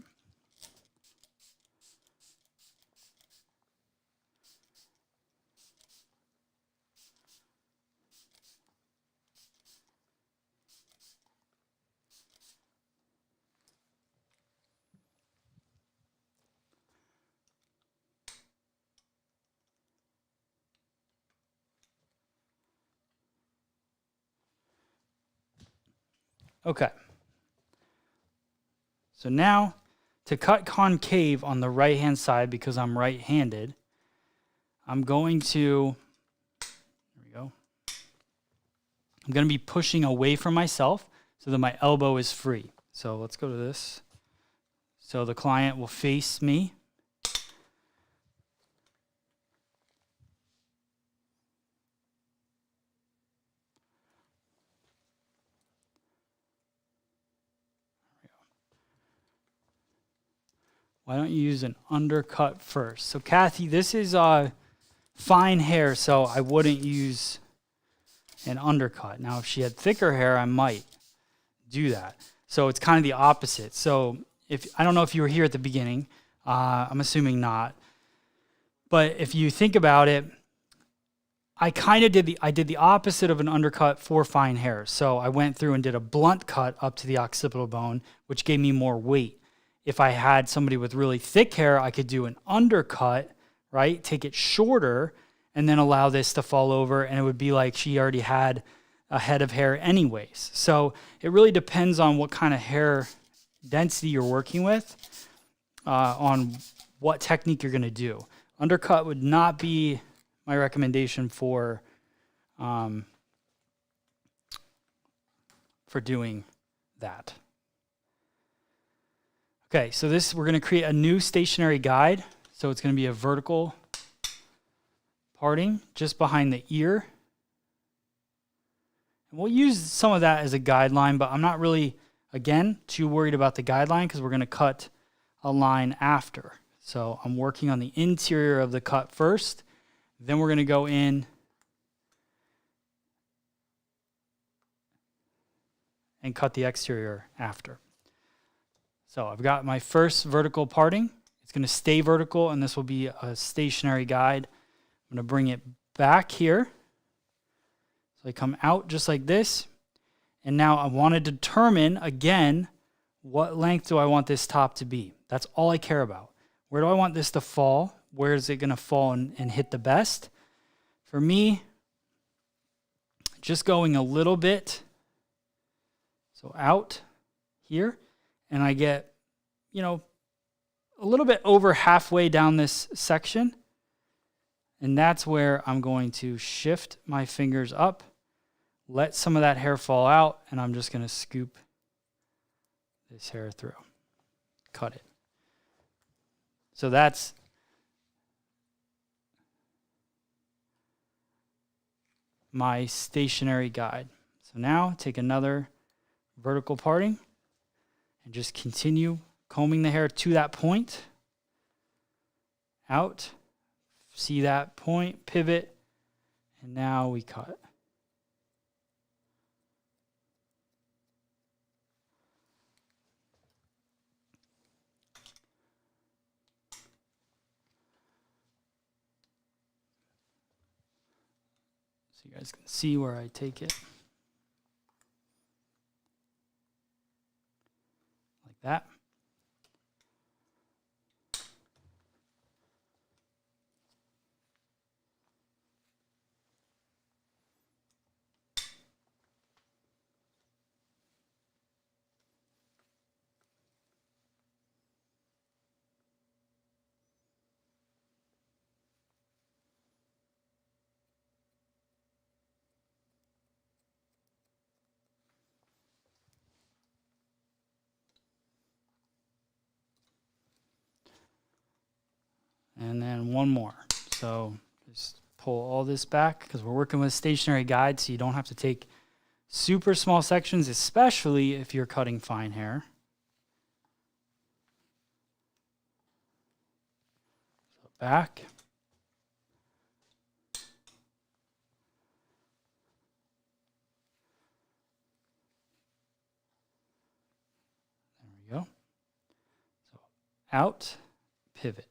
Okay. So now, to cut concave on the right-hand side, because I'm right-handed, I'm going to, there we go. I'm going to be pushing away from myself so that my elbow is free. So let's go to this. So the client will face me. why don't you use an undercut first? So Kathy, this is fine hair, so I wouldn't use an undercut. Now, if she had thicker hair, I might do that. So it's kind of the opposite. So I don't know if you were here at the beginning. I'm assuming not. But if you think about it, I did the opposite of an undercut for fine hair. So I went through and did a blunt cut up to the occipital bone, which gave me more weight. If I had somebody with really thick hair, I could do an undercut, right? Take it shorter and then allow this to fall over, and it would be like she already had a head of hair anyways. So it really depends on what kind of hair density you're working with, on what technique you're going to do. Undercut would not be my recommendation for doing that. Okay, so we're going to create a new stationary guide. So it's going to be a vertical parting just behind the ear. And we'll use some of that as a guideline, but I'm not really, again, too worried about the guideline because we're going to cut a line after. So I'm working on the interior of the cut first. Then we're going to go in and cut the exterior after. So I've got my first vertical parting. It's going to stay vertical, and this will be a stationary guide. I'm going to bring it back here. So I come out just like this. And now I want to determine, again, what length do I want this top to be? That's all I care about. Where do I want this to fall? Where is it going to fall and hit the best? For me, just going a little bit, so out here, and I get, a little bit over halfway down this section, and that's where I'm going to shift my fingers up, let some of that hair fall out, and I'm just going to scoop this hair through, cut it. So that's my stationary guide. So now take another vertical parting and just continue combing the hair to that point. Out. See that point, pivot, and now we cut. So you guys can see where I take it. Like that. And then one more. So just pull all this back because we're working with stationary guides, so you don't have to take super small sections, especially if you're cutting fine hair. So back. There we go. So out, pivot.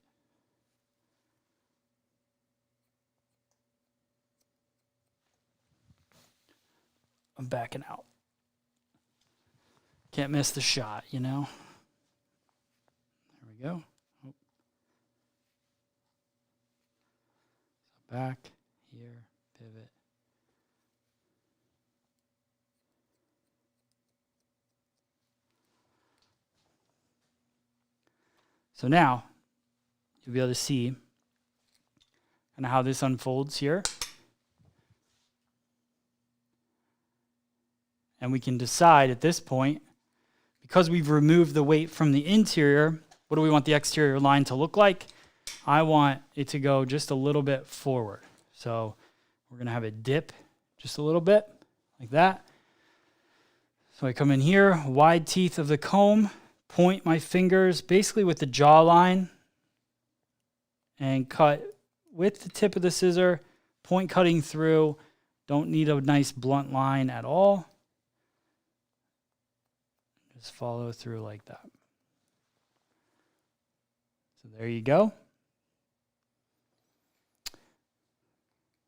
I'm backing out. Can't miss the shot, There we go. Oh. So back, here, pivot. So now, you'll be able to see kind of how this unfolds here. And we can decide at this point, because we've removed the weight from the interior, what do we want the exterior line to look like? I want it to go just a little bit forward. So we're going to have it dip just a little bit, like that. So I come in here, wide teeth of the comb, point my fingers basically with the jawline and cut with the tip of the scissor, point cutting through. Don't need a nice blunt line at all. Just follow through like that. So there you go.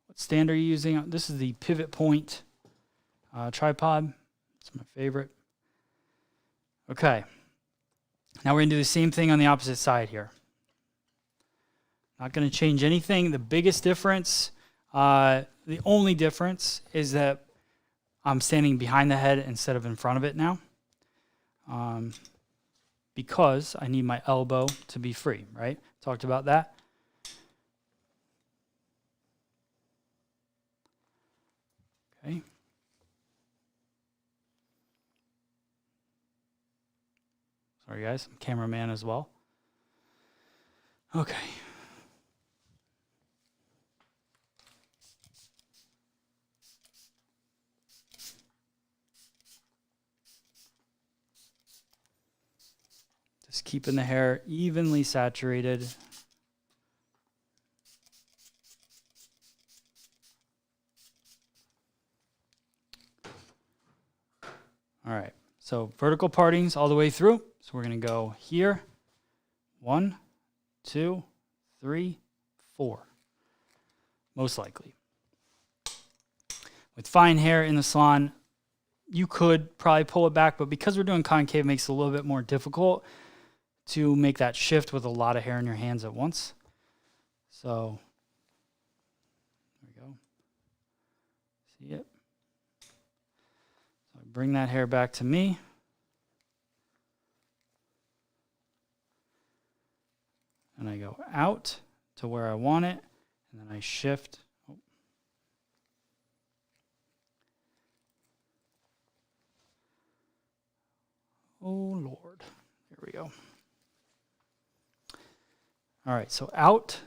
What stand are you using? This is the pivot point tripod. It's my favorite. Okay. Now we're going to do the same thing on the opposite side here. Not going to change anything. The biggest difference, the only difference is that I'm standing behind the head instead of in front of it now. Because I need my elbow to be free, right? Talked about that. Okay. Sorry guys, I'm cameraman as well. Okay. Just keeping the hair evenly saturated. All right, so vertical partings all the way through. So we're going to go here. 1, 2, 3, 4. Most likely. With fine hair in the salon, you could probably pull it back, but because we're doing concave, it makes it a little bit more difficult to make that shift with a lot of hair in your hands at once. So, there we go. See it? So I bring that hair back to me. And I go out to where I want it, and then I shift. Oh, Lord. Here we go. All right, so out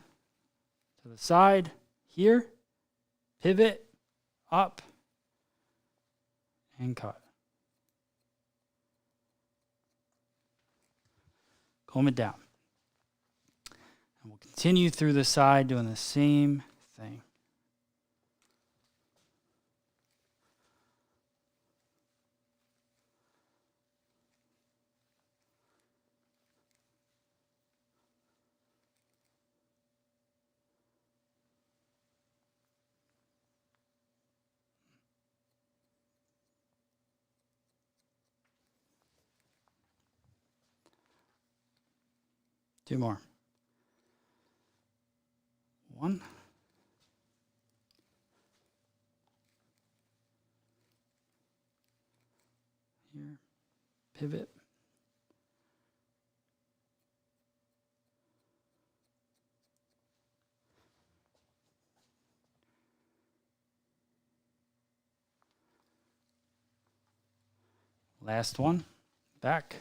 to the side here, pivot, up, and cut. Comb it down. And we'll continue through the side doing the same thing. Two more. 1. Here, pivot. Last one, back.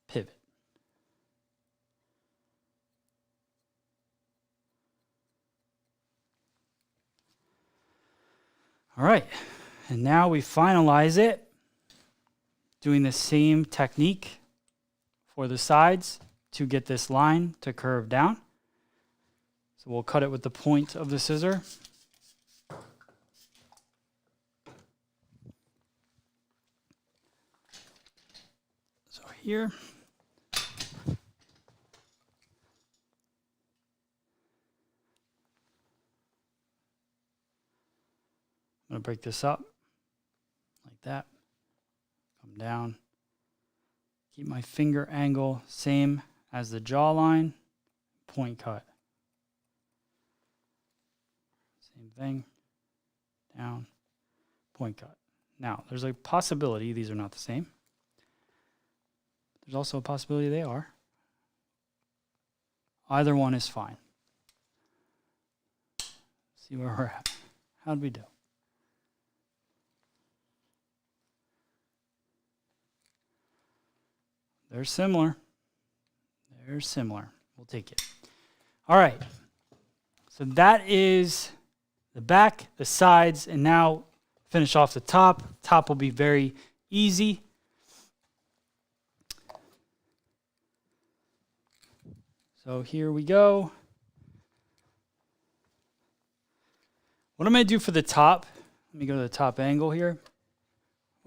Pivot. All right, and now we finalize it doing the same technique for the sides to get this line to curve down. So we'll cut it with the point of the scissor. So here. I'm going to break this up like that. Come down. Keep my finger angle same as the jawline. Point cut. Same thing. Down. Point cut. Now, there's a possibility these are not the same. There's also a possibility they are. Either one is fine. See where we're at. How'd we do? They're similar. They're similar. We'll take it. All right. So that is the back, the sides, and now finish off the top. Top will be very easy. So here we go. What I'm going to do for the top, let me go to the top angle here.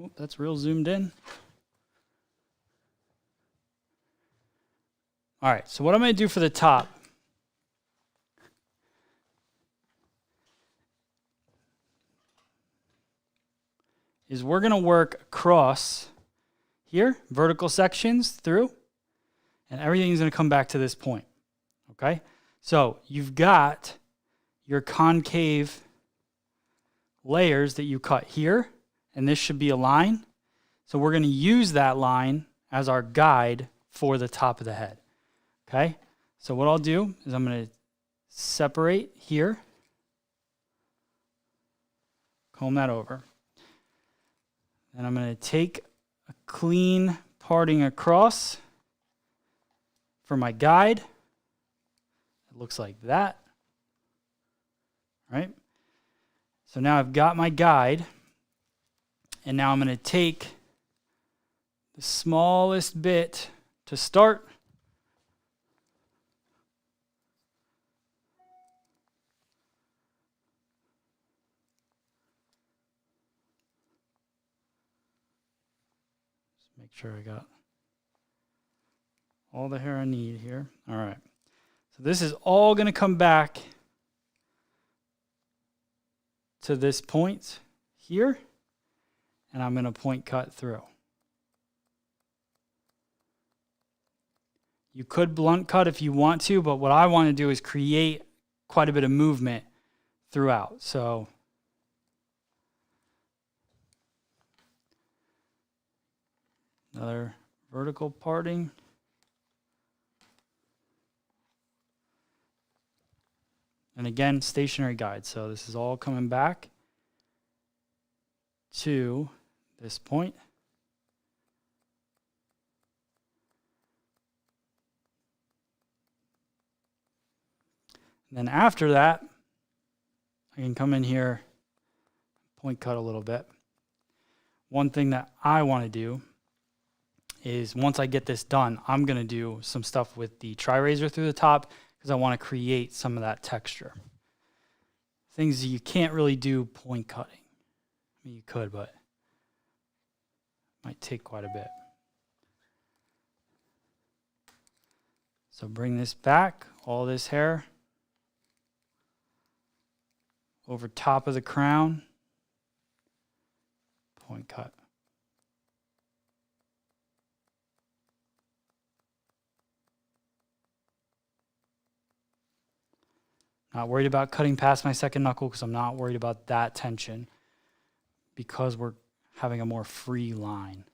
Oh, that's real zoomed in. All right, so what I'm going to do for the top is we're going to work across here, vertical sections through, and everything's going to come back to this point, okay? So you've got your concave layers that you cut here, and this should be a line. So we're going to use that line as our guide for the top of the head, okay? So what I'll do is I'm going to separate here, comb that over. And I'm going to take a clean parting across for my guide. It looks like that, right? So now I've got my guide, and now I'm going to take the smallest bit to start. Make sure I got all the hair I need here. All right. So this is all going to come back to this point here, and I'm going to point cut through. You could blunt cut if you want to, but what I want to do is create quite a bit of movement throughout. So another vertical parting. And again, stationary guide. So this is all coming back to this point. And then after that, I can come in here, point cut a little bit. One thing that I want to do is once I get this done, I'm going to do some stuff with the TriRazor through the top because I want to create some of that texture. Things that you can't really do point cutting. I mean, you could, but it might take quite a bit. So bring this back, all this hair, over top of the crown, point cut. Not worried about cutting past my second knuckle because I'm not worried about that tension because we're having a more free line.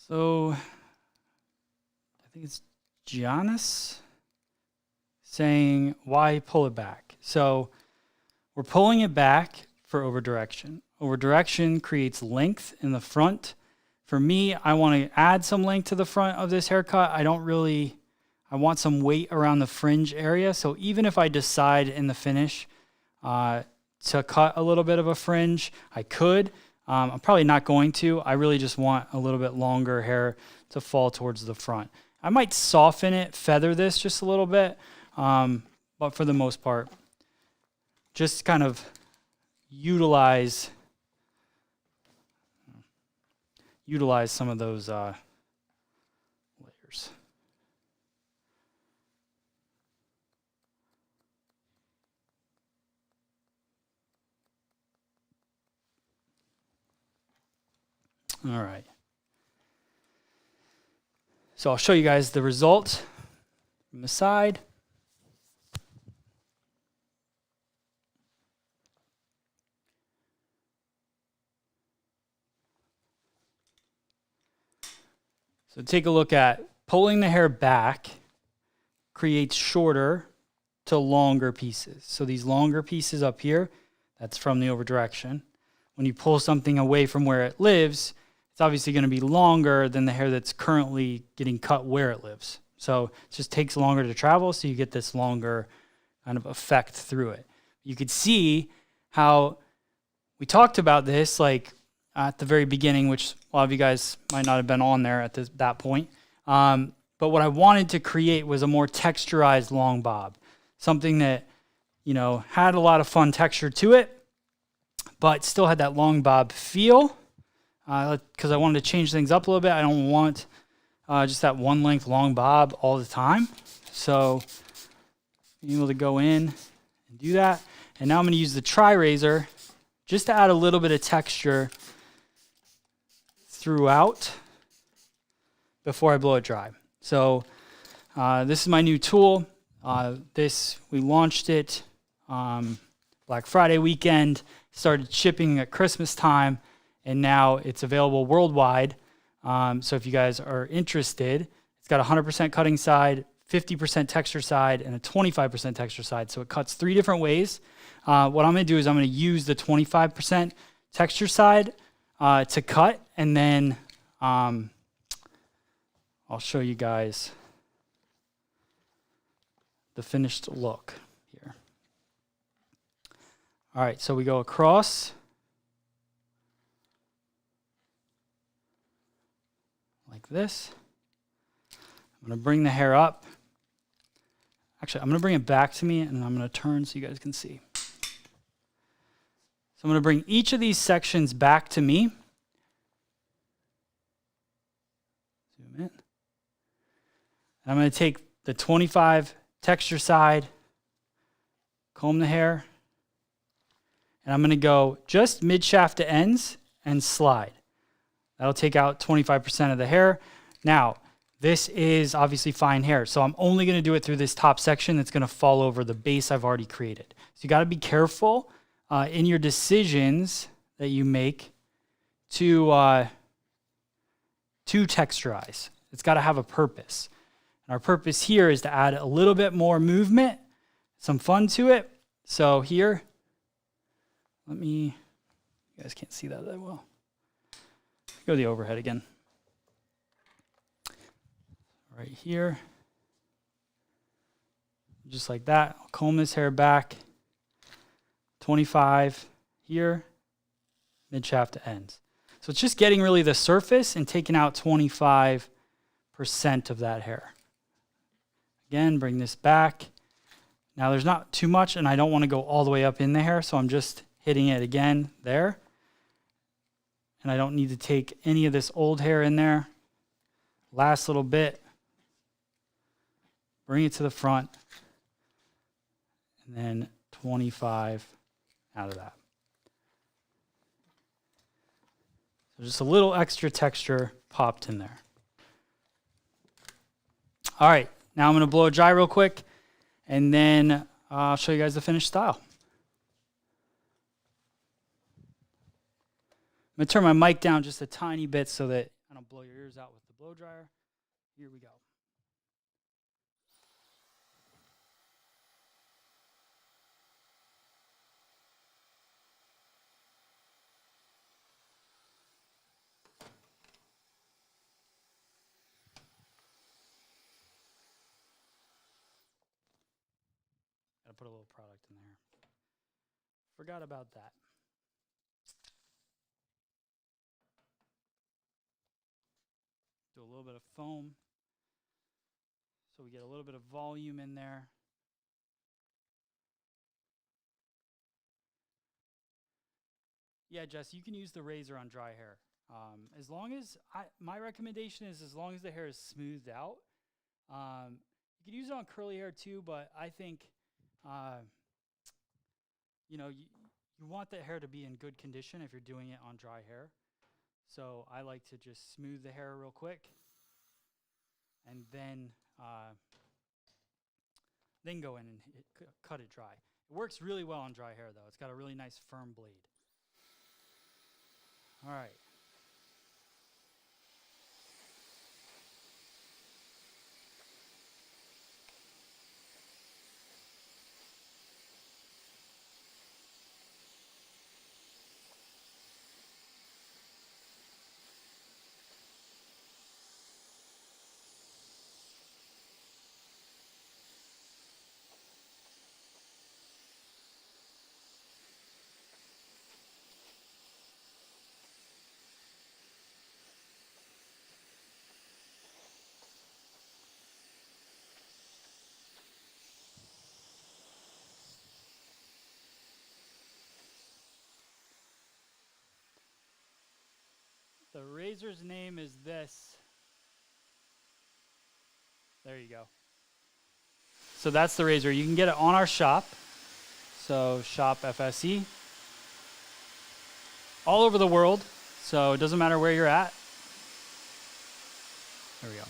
So I think it's Giannis saying, why pull it back? So we're pulling it back for over direction. Over direction creates length in the front. For me, I want to add some length to the front of this haircut. I want some weight around the fringe area. So even if I decide in the finish to cut a little bit of a fringe, I could. I'm probably not going to. I really just want a little bit longer hair to fall towards the front. I might soften it, feather this just a little bit, but for the most part, just kind of utilize some of those layers. All right. So I'll show you guys the result from the side. So take a look at pulling the hair back creates shorter to longer pieces. So these longer pieces up here, that's from the over direction. When you pull something away from where it lives, it's obviously going to be longer than the hair that's currently getting cut where it lives. So it just takes longer to travel, so you get this longer kind of effect through it. You could see how we talked about this like at the very beginning, which a lot of you guys might not have been on there at that point. But what I wanted to create was a more texturized long bob, something that, you know, had a lot of fun texture to it, but still had that long bob feel, because I wanted to change things up a little bit. I don't want just that one length long bob all the time. So being able to go in and do that. And now I'm going to use the TriRazor just to add a little bit of texture throughout before I blow it dry. So this is my new tool. We launched it Black Friday weekend, started shipping at Christmas time, and now it's available worldwide. So if you guys are interested, it's got a 100% cutting side, 50% texture side, and a 25% texture side. So it cuts 3 different ways. What I'm going to do is I'm going to use the 25% texture side to cut, and then I'll show you guys the finished look here. All right, so we go across like this. I'm going to bring the hair up. Actually, I'm going to bring it back to me, and I'm going to turn so you guys can see. So I'm going to bring each of these sections back to me. Zoom in. And I'm going to take the 25 texture side, comb the hair, and I'm going to go just mid-shaft to ends and slide. That'll take out 25% of the hair. Now, this is obviously fine hair, so I'm only going to do it through this top section that's going to fall over the base I've already created. So you got to be careful in your decisions that you make to texturize. It's got to have a purpose. And our purpose here is to add a little bit more movement, some fun to it. So here, you guys can't see that well. Go to the overhead again. Right here. Just like that. I'll comb this hair back. 25 here, mid-shaft to ends. So it's just getting really the surface and taking out 25% of that hair. Again, bring this back. Now there's not too much, and I don't want to go all the way up in the hair, so I'm just hitting it again there. And I don't need to take any of this old hair in there. Last little bit. Bring it to the front. And then 25 out of that. So just a little extra texture popped in there. All right, now I'm going to blow it dry real quick, and then I'll show you guys the finished style. I'm going to turn my mic down just a tiny bit so that I don't blow your ears out with the blow dryer. Here we go. Gotta put a little product in there. Forgot about that. Do a little bit of foam so we get a little bit of volume in there. Yeah, Jess, you can use the razor on dry hair. As long as, my recommendation is as long as the hair is smoothed out. You can use it on curly hair too, but I think, you want the hair to be in good condition if you're doing it on dry hair. So I like to just smooth the hair real quick and then go in and cut it dry. It works really well on dry hair though. It's got a really nice firm blade. All right. The razor's name is this. There you go. So that's the razor. You can get it on our shop. So shop FSE. All over the world. So it doesn't matter where you're at. There we go.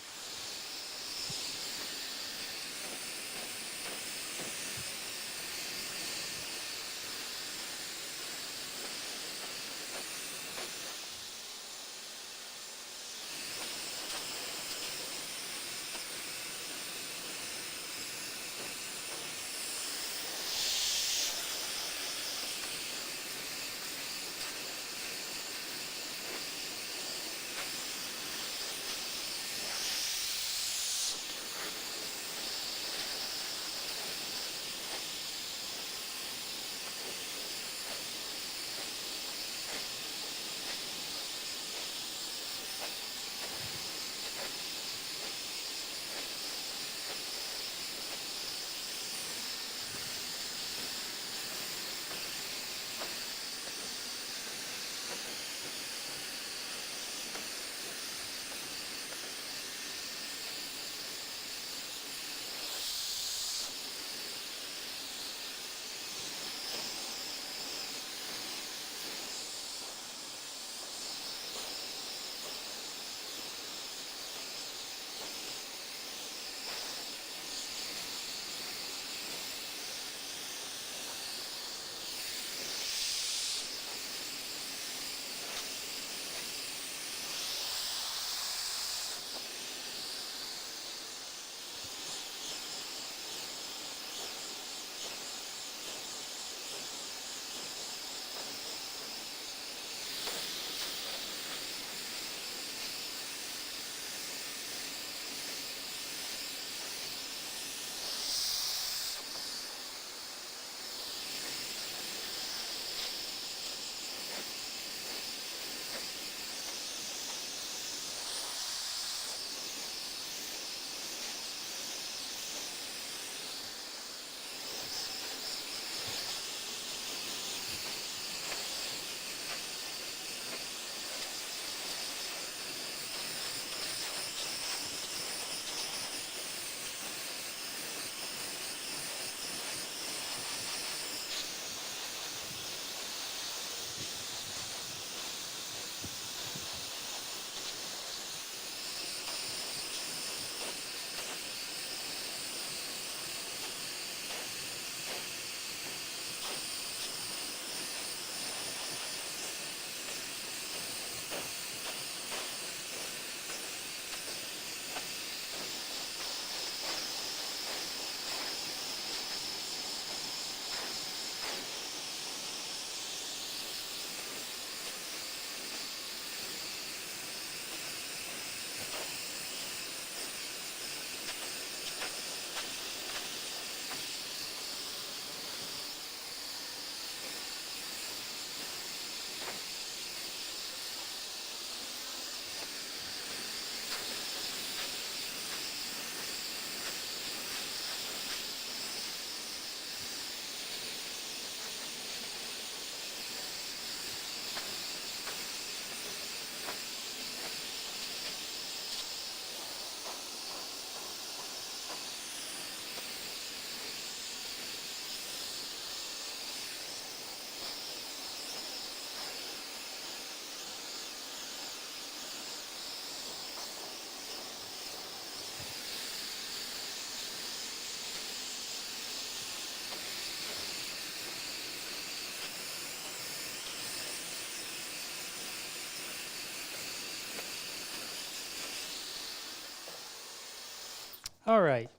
All right.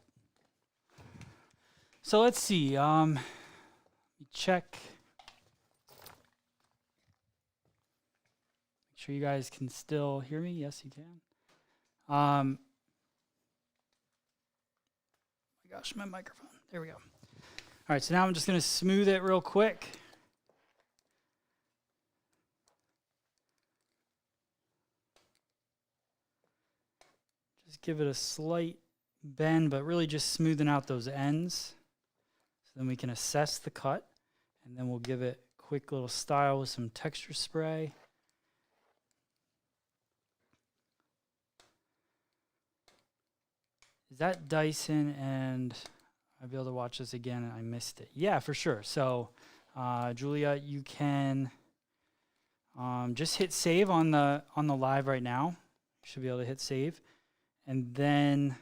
So let's see. Check. Make sure you guys can still hear me. Yes, you can. My gosh, my microphone. There we go. All right, so now I'm just going to smooth it real quick. Just give it a slight bend, but really just smoothing out those ends. So then we can assess the cut, and then we'll give it a quick little style with some texture spray. Is that Dyson? And I'll be able to watch this again, and I missed it. Yeah, for sure. So, Julia, you can just hit save on the live right now. You should be able to hit save, and then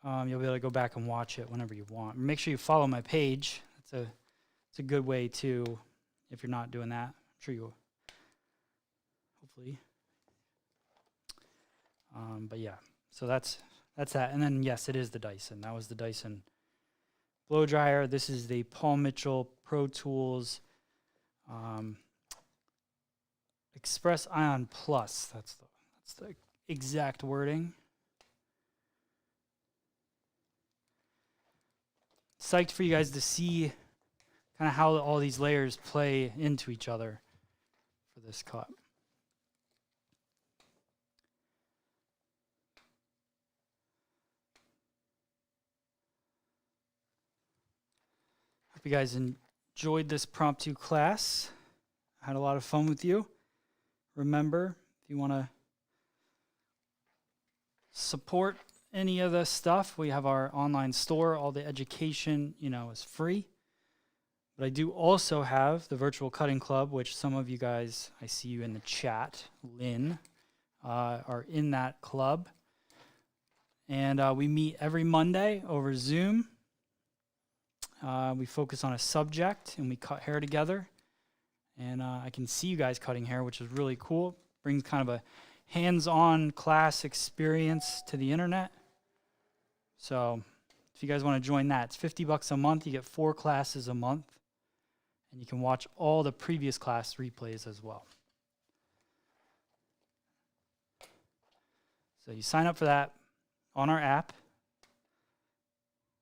you'll be able to go back and watch it whenever you want. Make sure you follow my page. It's a good way to, if you're not doing that. I'm sure you will. Hopefully. But yeah, so that's that. And then yes, it is the Dyson. That was the Dyson blow dryer. This is the Paul Mitchell Pro Tools Express Ion Plus. That's the exact wording. Psyched for you guys to see kind of how all these layers play into each other for this cut. Hope you guys enjoyed this promptu class. I had a lot of fun with you. Remember, if you want to support any of the stuff, we have our online store. All the education, is free. But I do also have the Virtual Cutting Club, which some of you guys, I see you in the chat, Lynn, are in that club. And we meet every Monday over Zoom. We focus on a subject, and we cut hair together. And I can see you guys cutting hair, which is really cool. Brings kind of a hands-on class experience to the internet. So if you guys want to join that, it's $50 a month. You get 4 classes a month. And you can watch all the previous class replays as well. So you sign up for that on our app,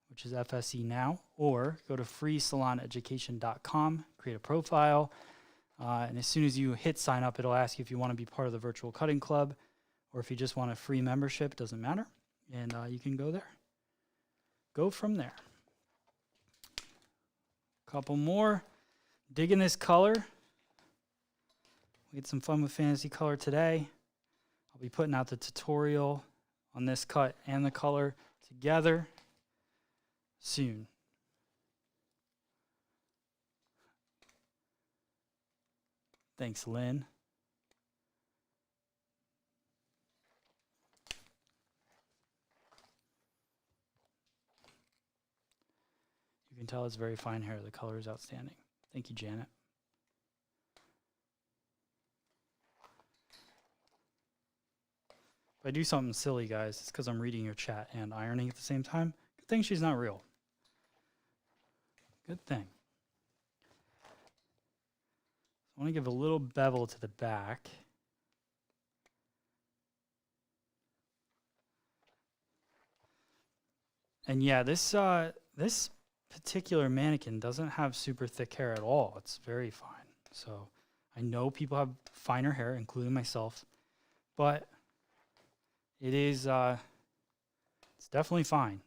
which is FSE Now, or go to freesaloneducation.com, create a profile, and as soon as you hit sign up, it'll ask you if you want to be part of the Virtual Cutting Club, or if you just want a free membership, it doesn't matter, and you can go there. Go from there. Couple more. Digging this color. We had some fun with Fantasy Color today. I'll be putting out the tutorial on this cut and the color together soon. Thanks, Lynn. You can tell it's very fine hair. The color is outstanding. Thank you, Janet. If I do something silly, guys, it's because I'm reading your chat and ironing at the same time. Good thing she's not real. Good thing. I want to give a little bevel to the back. And yeah, this particular mannequin doesn't have super thick hair at all. It's very fine. So I know people have finer hair, including myself, but it is it's definitely fine.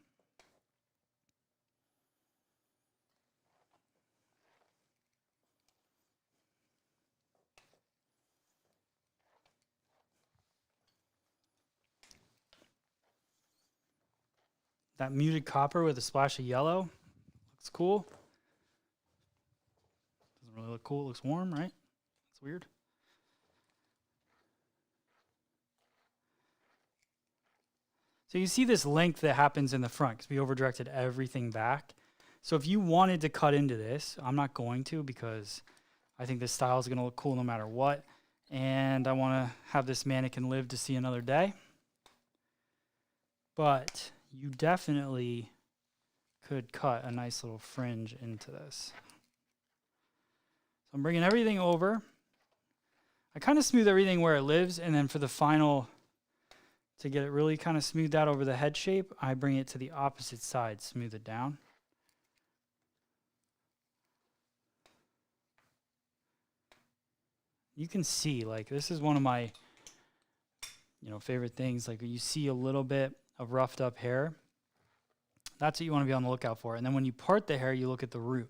That muted copper with a splash of yellow looks cool. Doesn't really look cool. It looks warm, right? It's weird. So you see this length that happens in the front because we over-directed everything back. So if you wanted to cut into this, I'm not going to because I think this style is going to look cool no matter what. And I want to have this mannequin live to see another day. but you definitely could cut a nice little fringe into this. So I'm bringing everything over. I kind of smooth everything where it lives, and then for the final, to get it really kind of smoothed out over the head shape, I bring it to the opposite side, smooth it down. You can see, like, this is one of my, favorite things. Like, you see a little bit of roughed up hair. That's what you want to be on the lookout for. And then when you part the hair, you look at the root.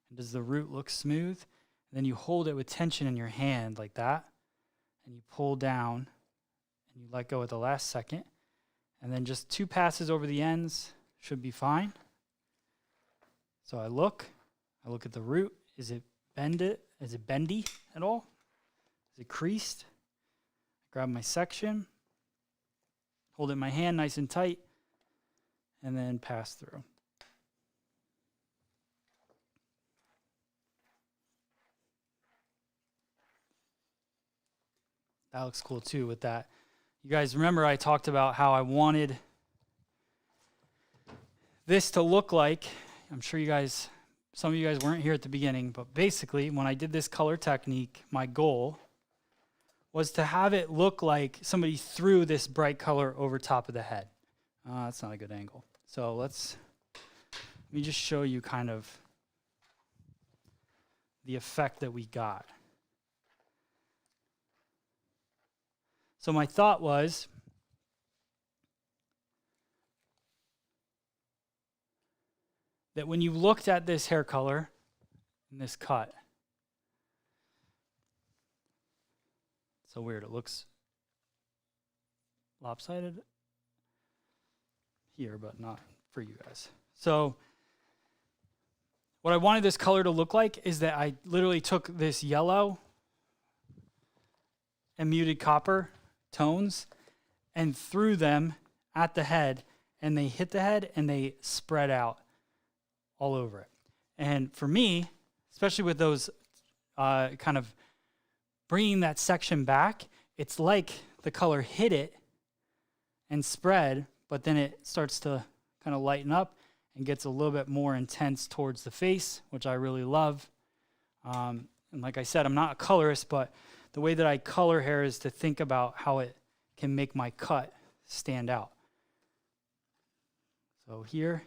And does the root look smooth? And then you hold it with tension in your hand like that, and you pull down, and you let go at the last second. And then just 2 passes over the ends should be fine. So I look at the root. Is it bendy at all? Is it creased? Grab my section, hold it in my hand nice and tight, and then pass through. That looks cool too with that. You guys remember I talked about how I wanted this to look like, I'm sure some of you guys weren't here at the beginning, but basically when I did this color technique, my goal was to have it look like somebody threw this bright color over top of the head. That's not a good angle. So let me just show you kind of the effect that we got. So my thought was that when you looked at this hair color and this cut, so weird, it looks lopsided here, but not for you guys. So what I wanted this color to look like is that I literally took this yellow and muted copper tones and threw them at the head, and they hit the head and they spread out all over it. And for me, especially with those kind of bringing that section back, it's like the color hit it and spread, but then it starts to kind of lighten up and gets a little bit more intense towards the face, which I really love. And like I said, I'm not a colorist, but the way that I color hair is to think about how it can make my cut stand out. So here,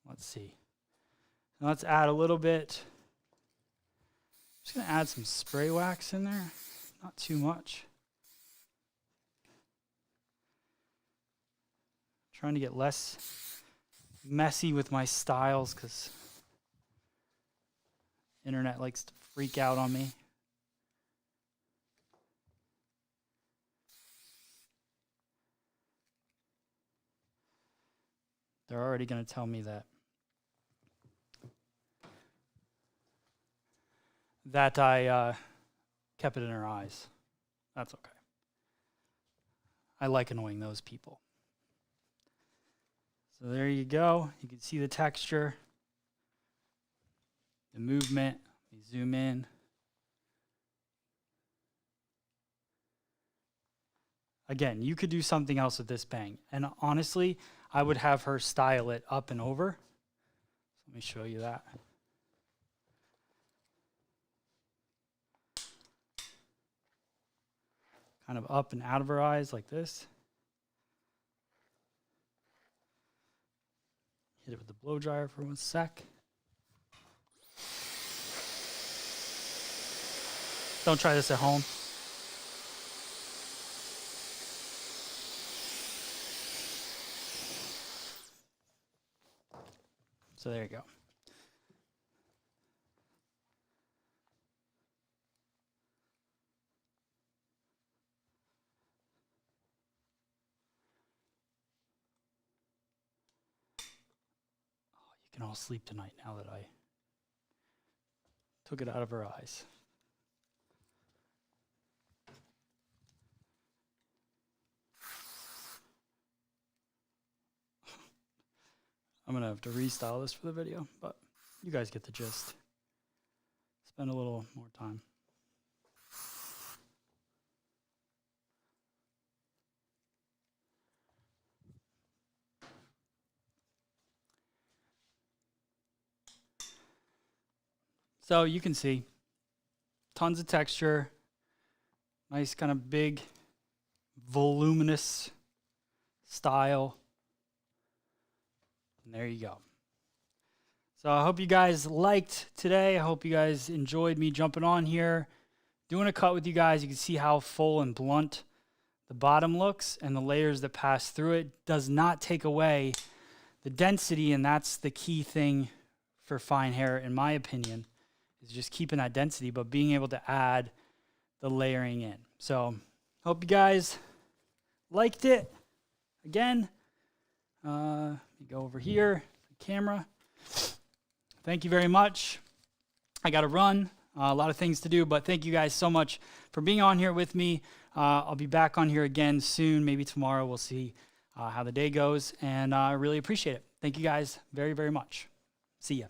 let's see. Let's add a little bit. I'm just going to add some spray wax in there, not too much. Trying to get less messy with my styles because internet likes to freak out on me. They're already going to tell me that I kept it in her eyes. That's okay. I like annoying those people. So there you go. You can see the texture, the movement. Let me zoom in. Again, you could do something else with this bang. And honestly, I would have her style it up and over. So let me show you that. Kind of up and out of her eyes like this. Hit it with the blow dryer for 1 sec. Don't try this at home. So there you go. You can all sleep tonight now that I took it out of her eyes. I'm going to have to restyle this for the video, but you guys get the gist. Spend a little more time. So you can see tons of texture, nice kind of big, voluminous style. And there you go. So I hope you guys liked today. I hope you guys enjoyed me jumping on here, doing a cut with you guys. You can see how full and blunt the bottom looks, and the layers that pass through it does not take away the density, and that's the key thing for fine hair, in my opinion, is just keeping that density, but being able to add the layering in. So hope you guys liked it. Again, let me go over here, the camera. Thank you very much. I got to run. A lot of things to do, but thank you guys so much for being on here with me. I'll be back on here again soon, maybe tomorrow. We'll see how the day goes, and I really appreciate it. Thank you guys very, very much. See ya.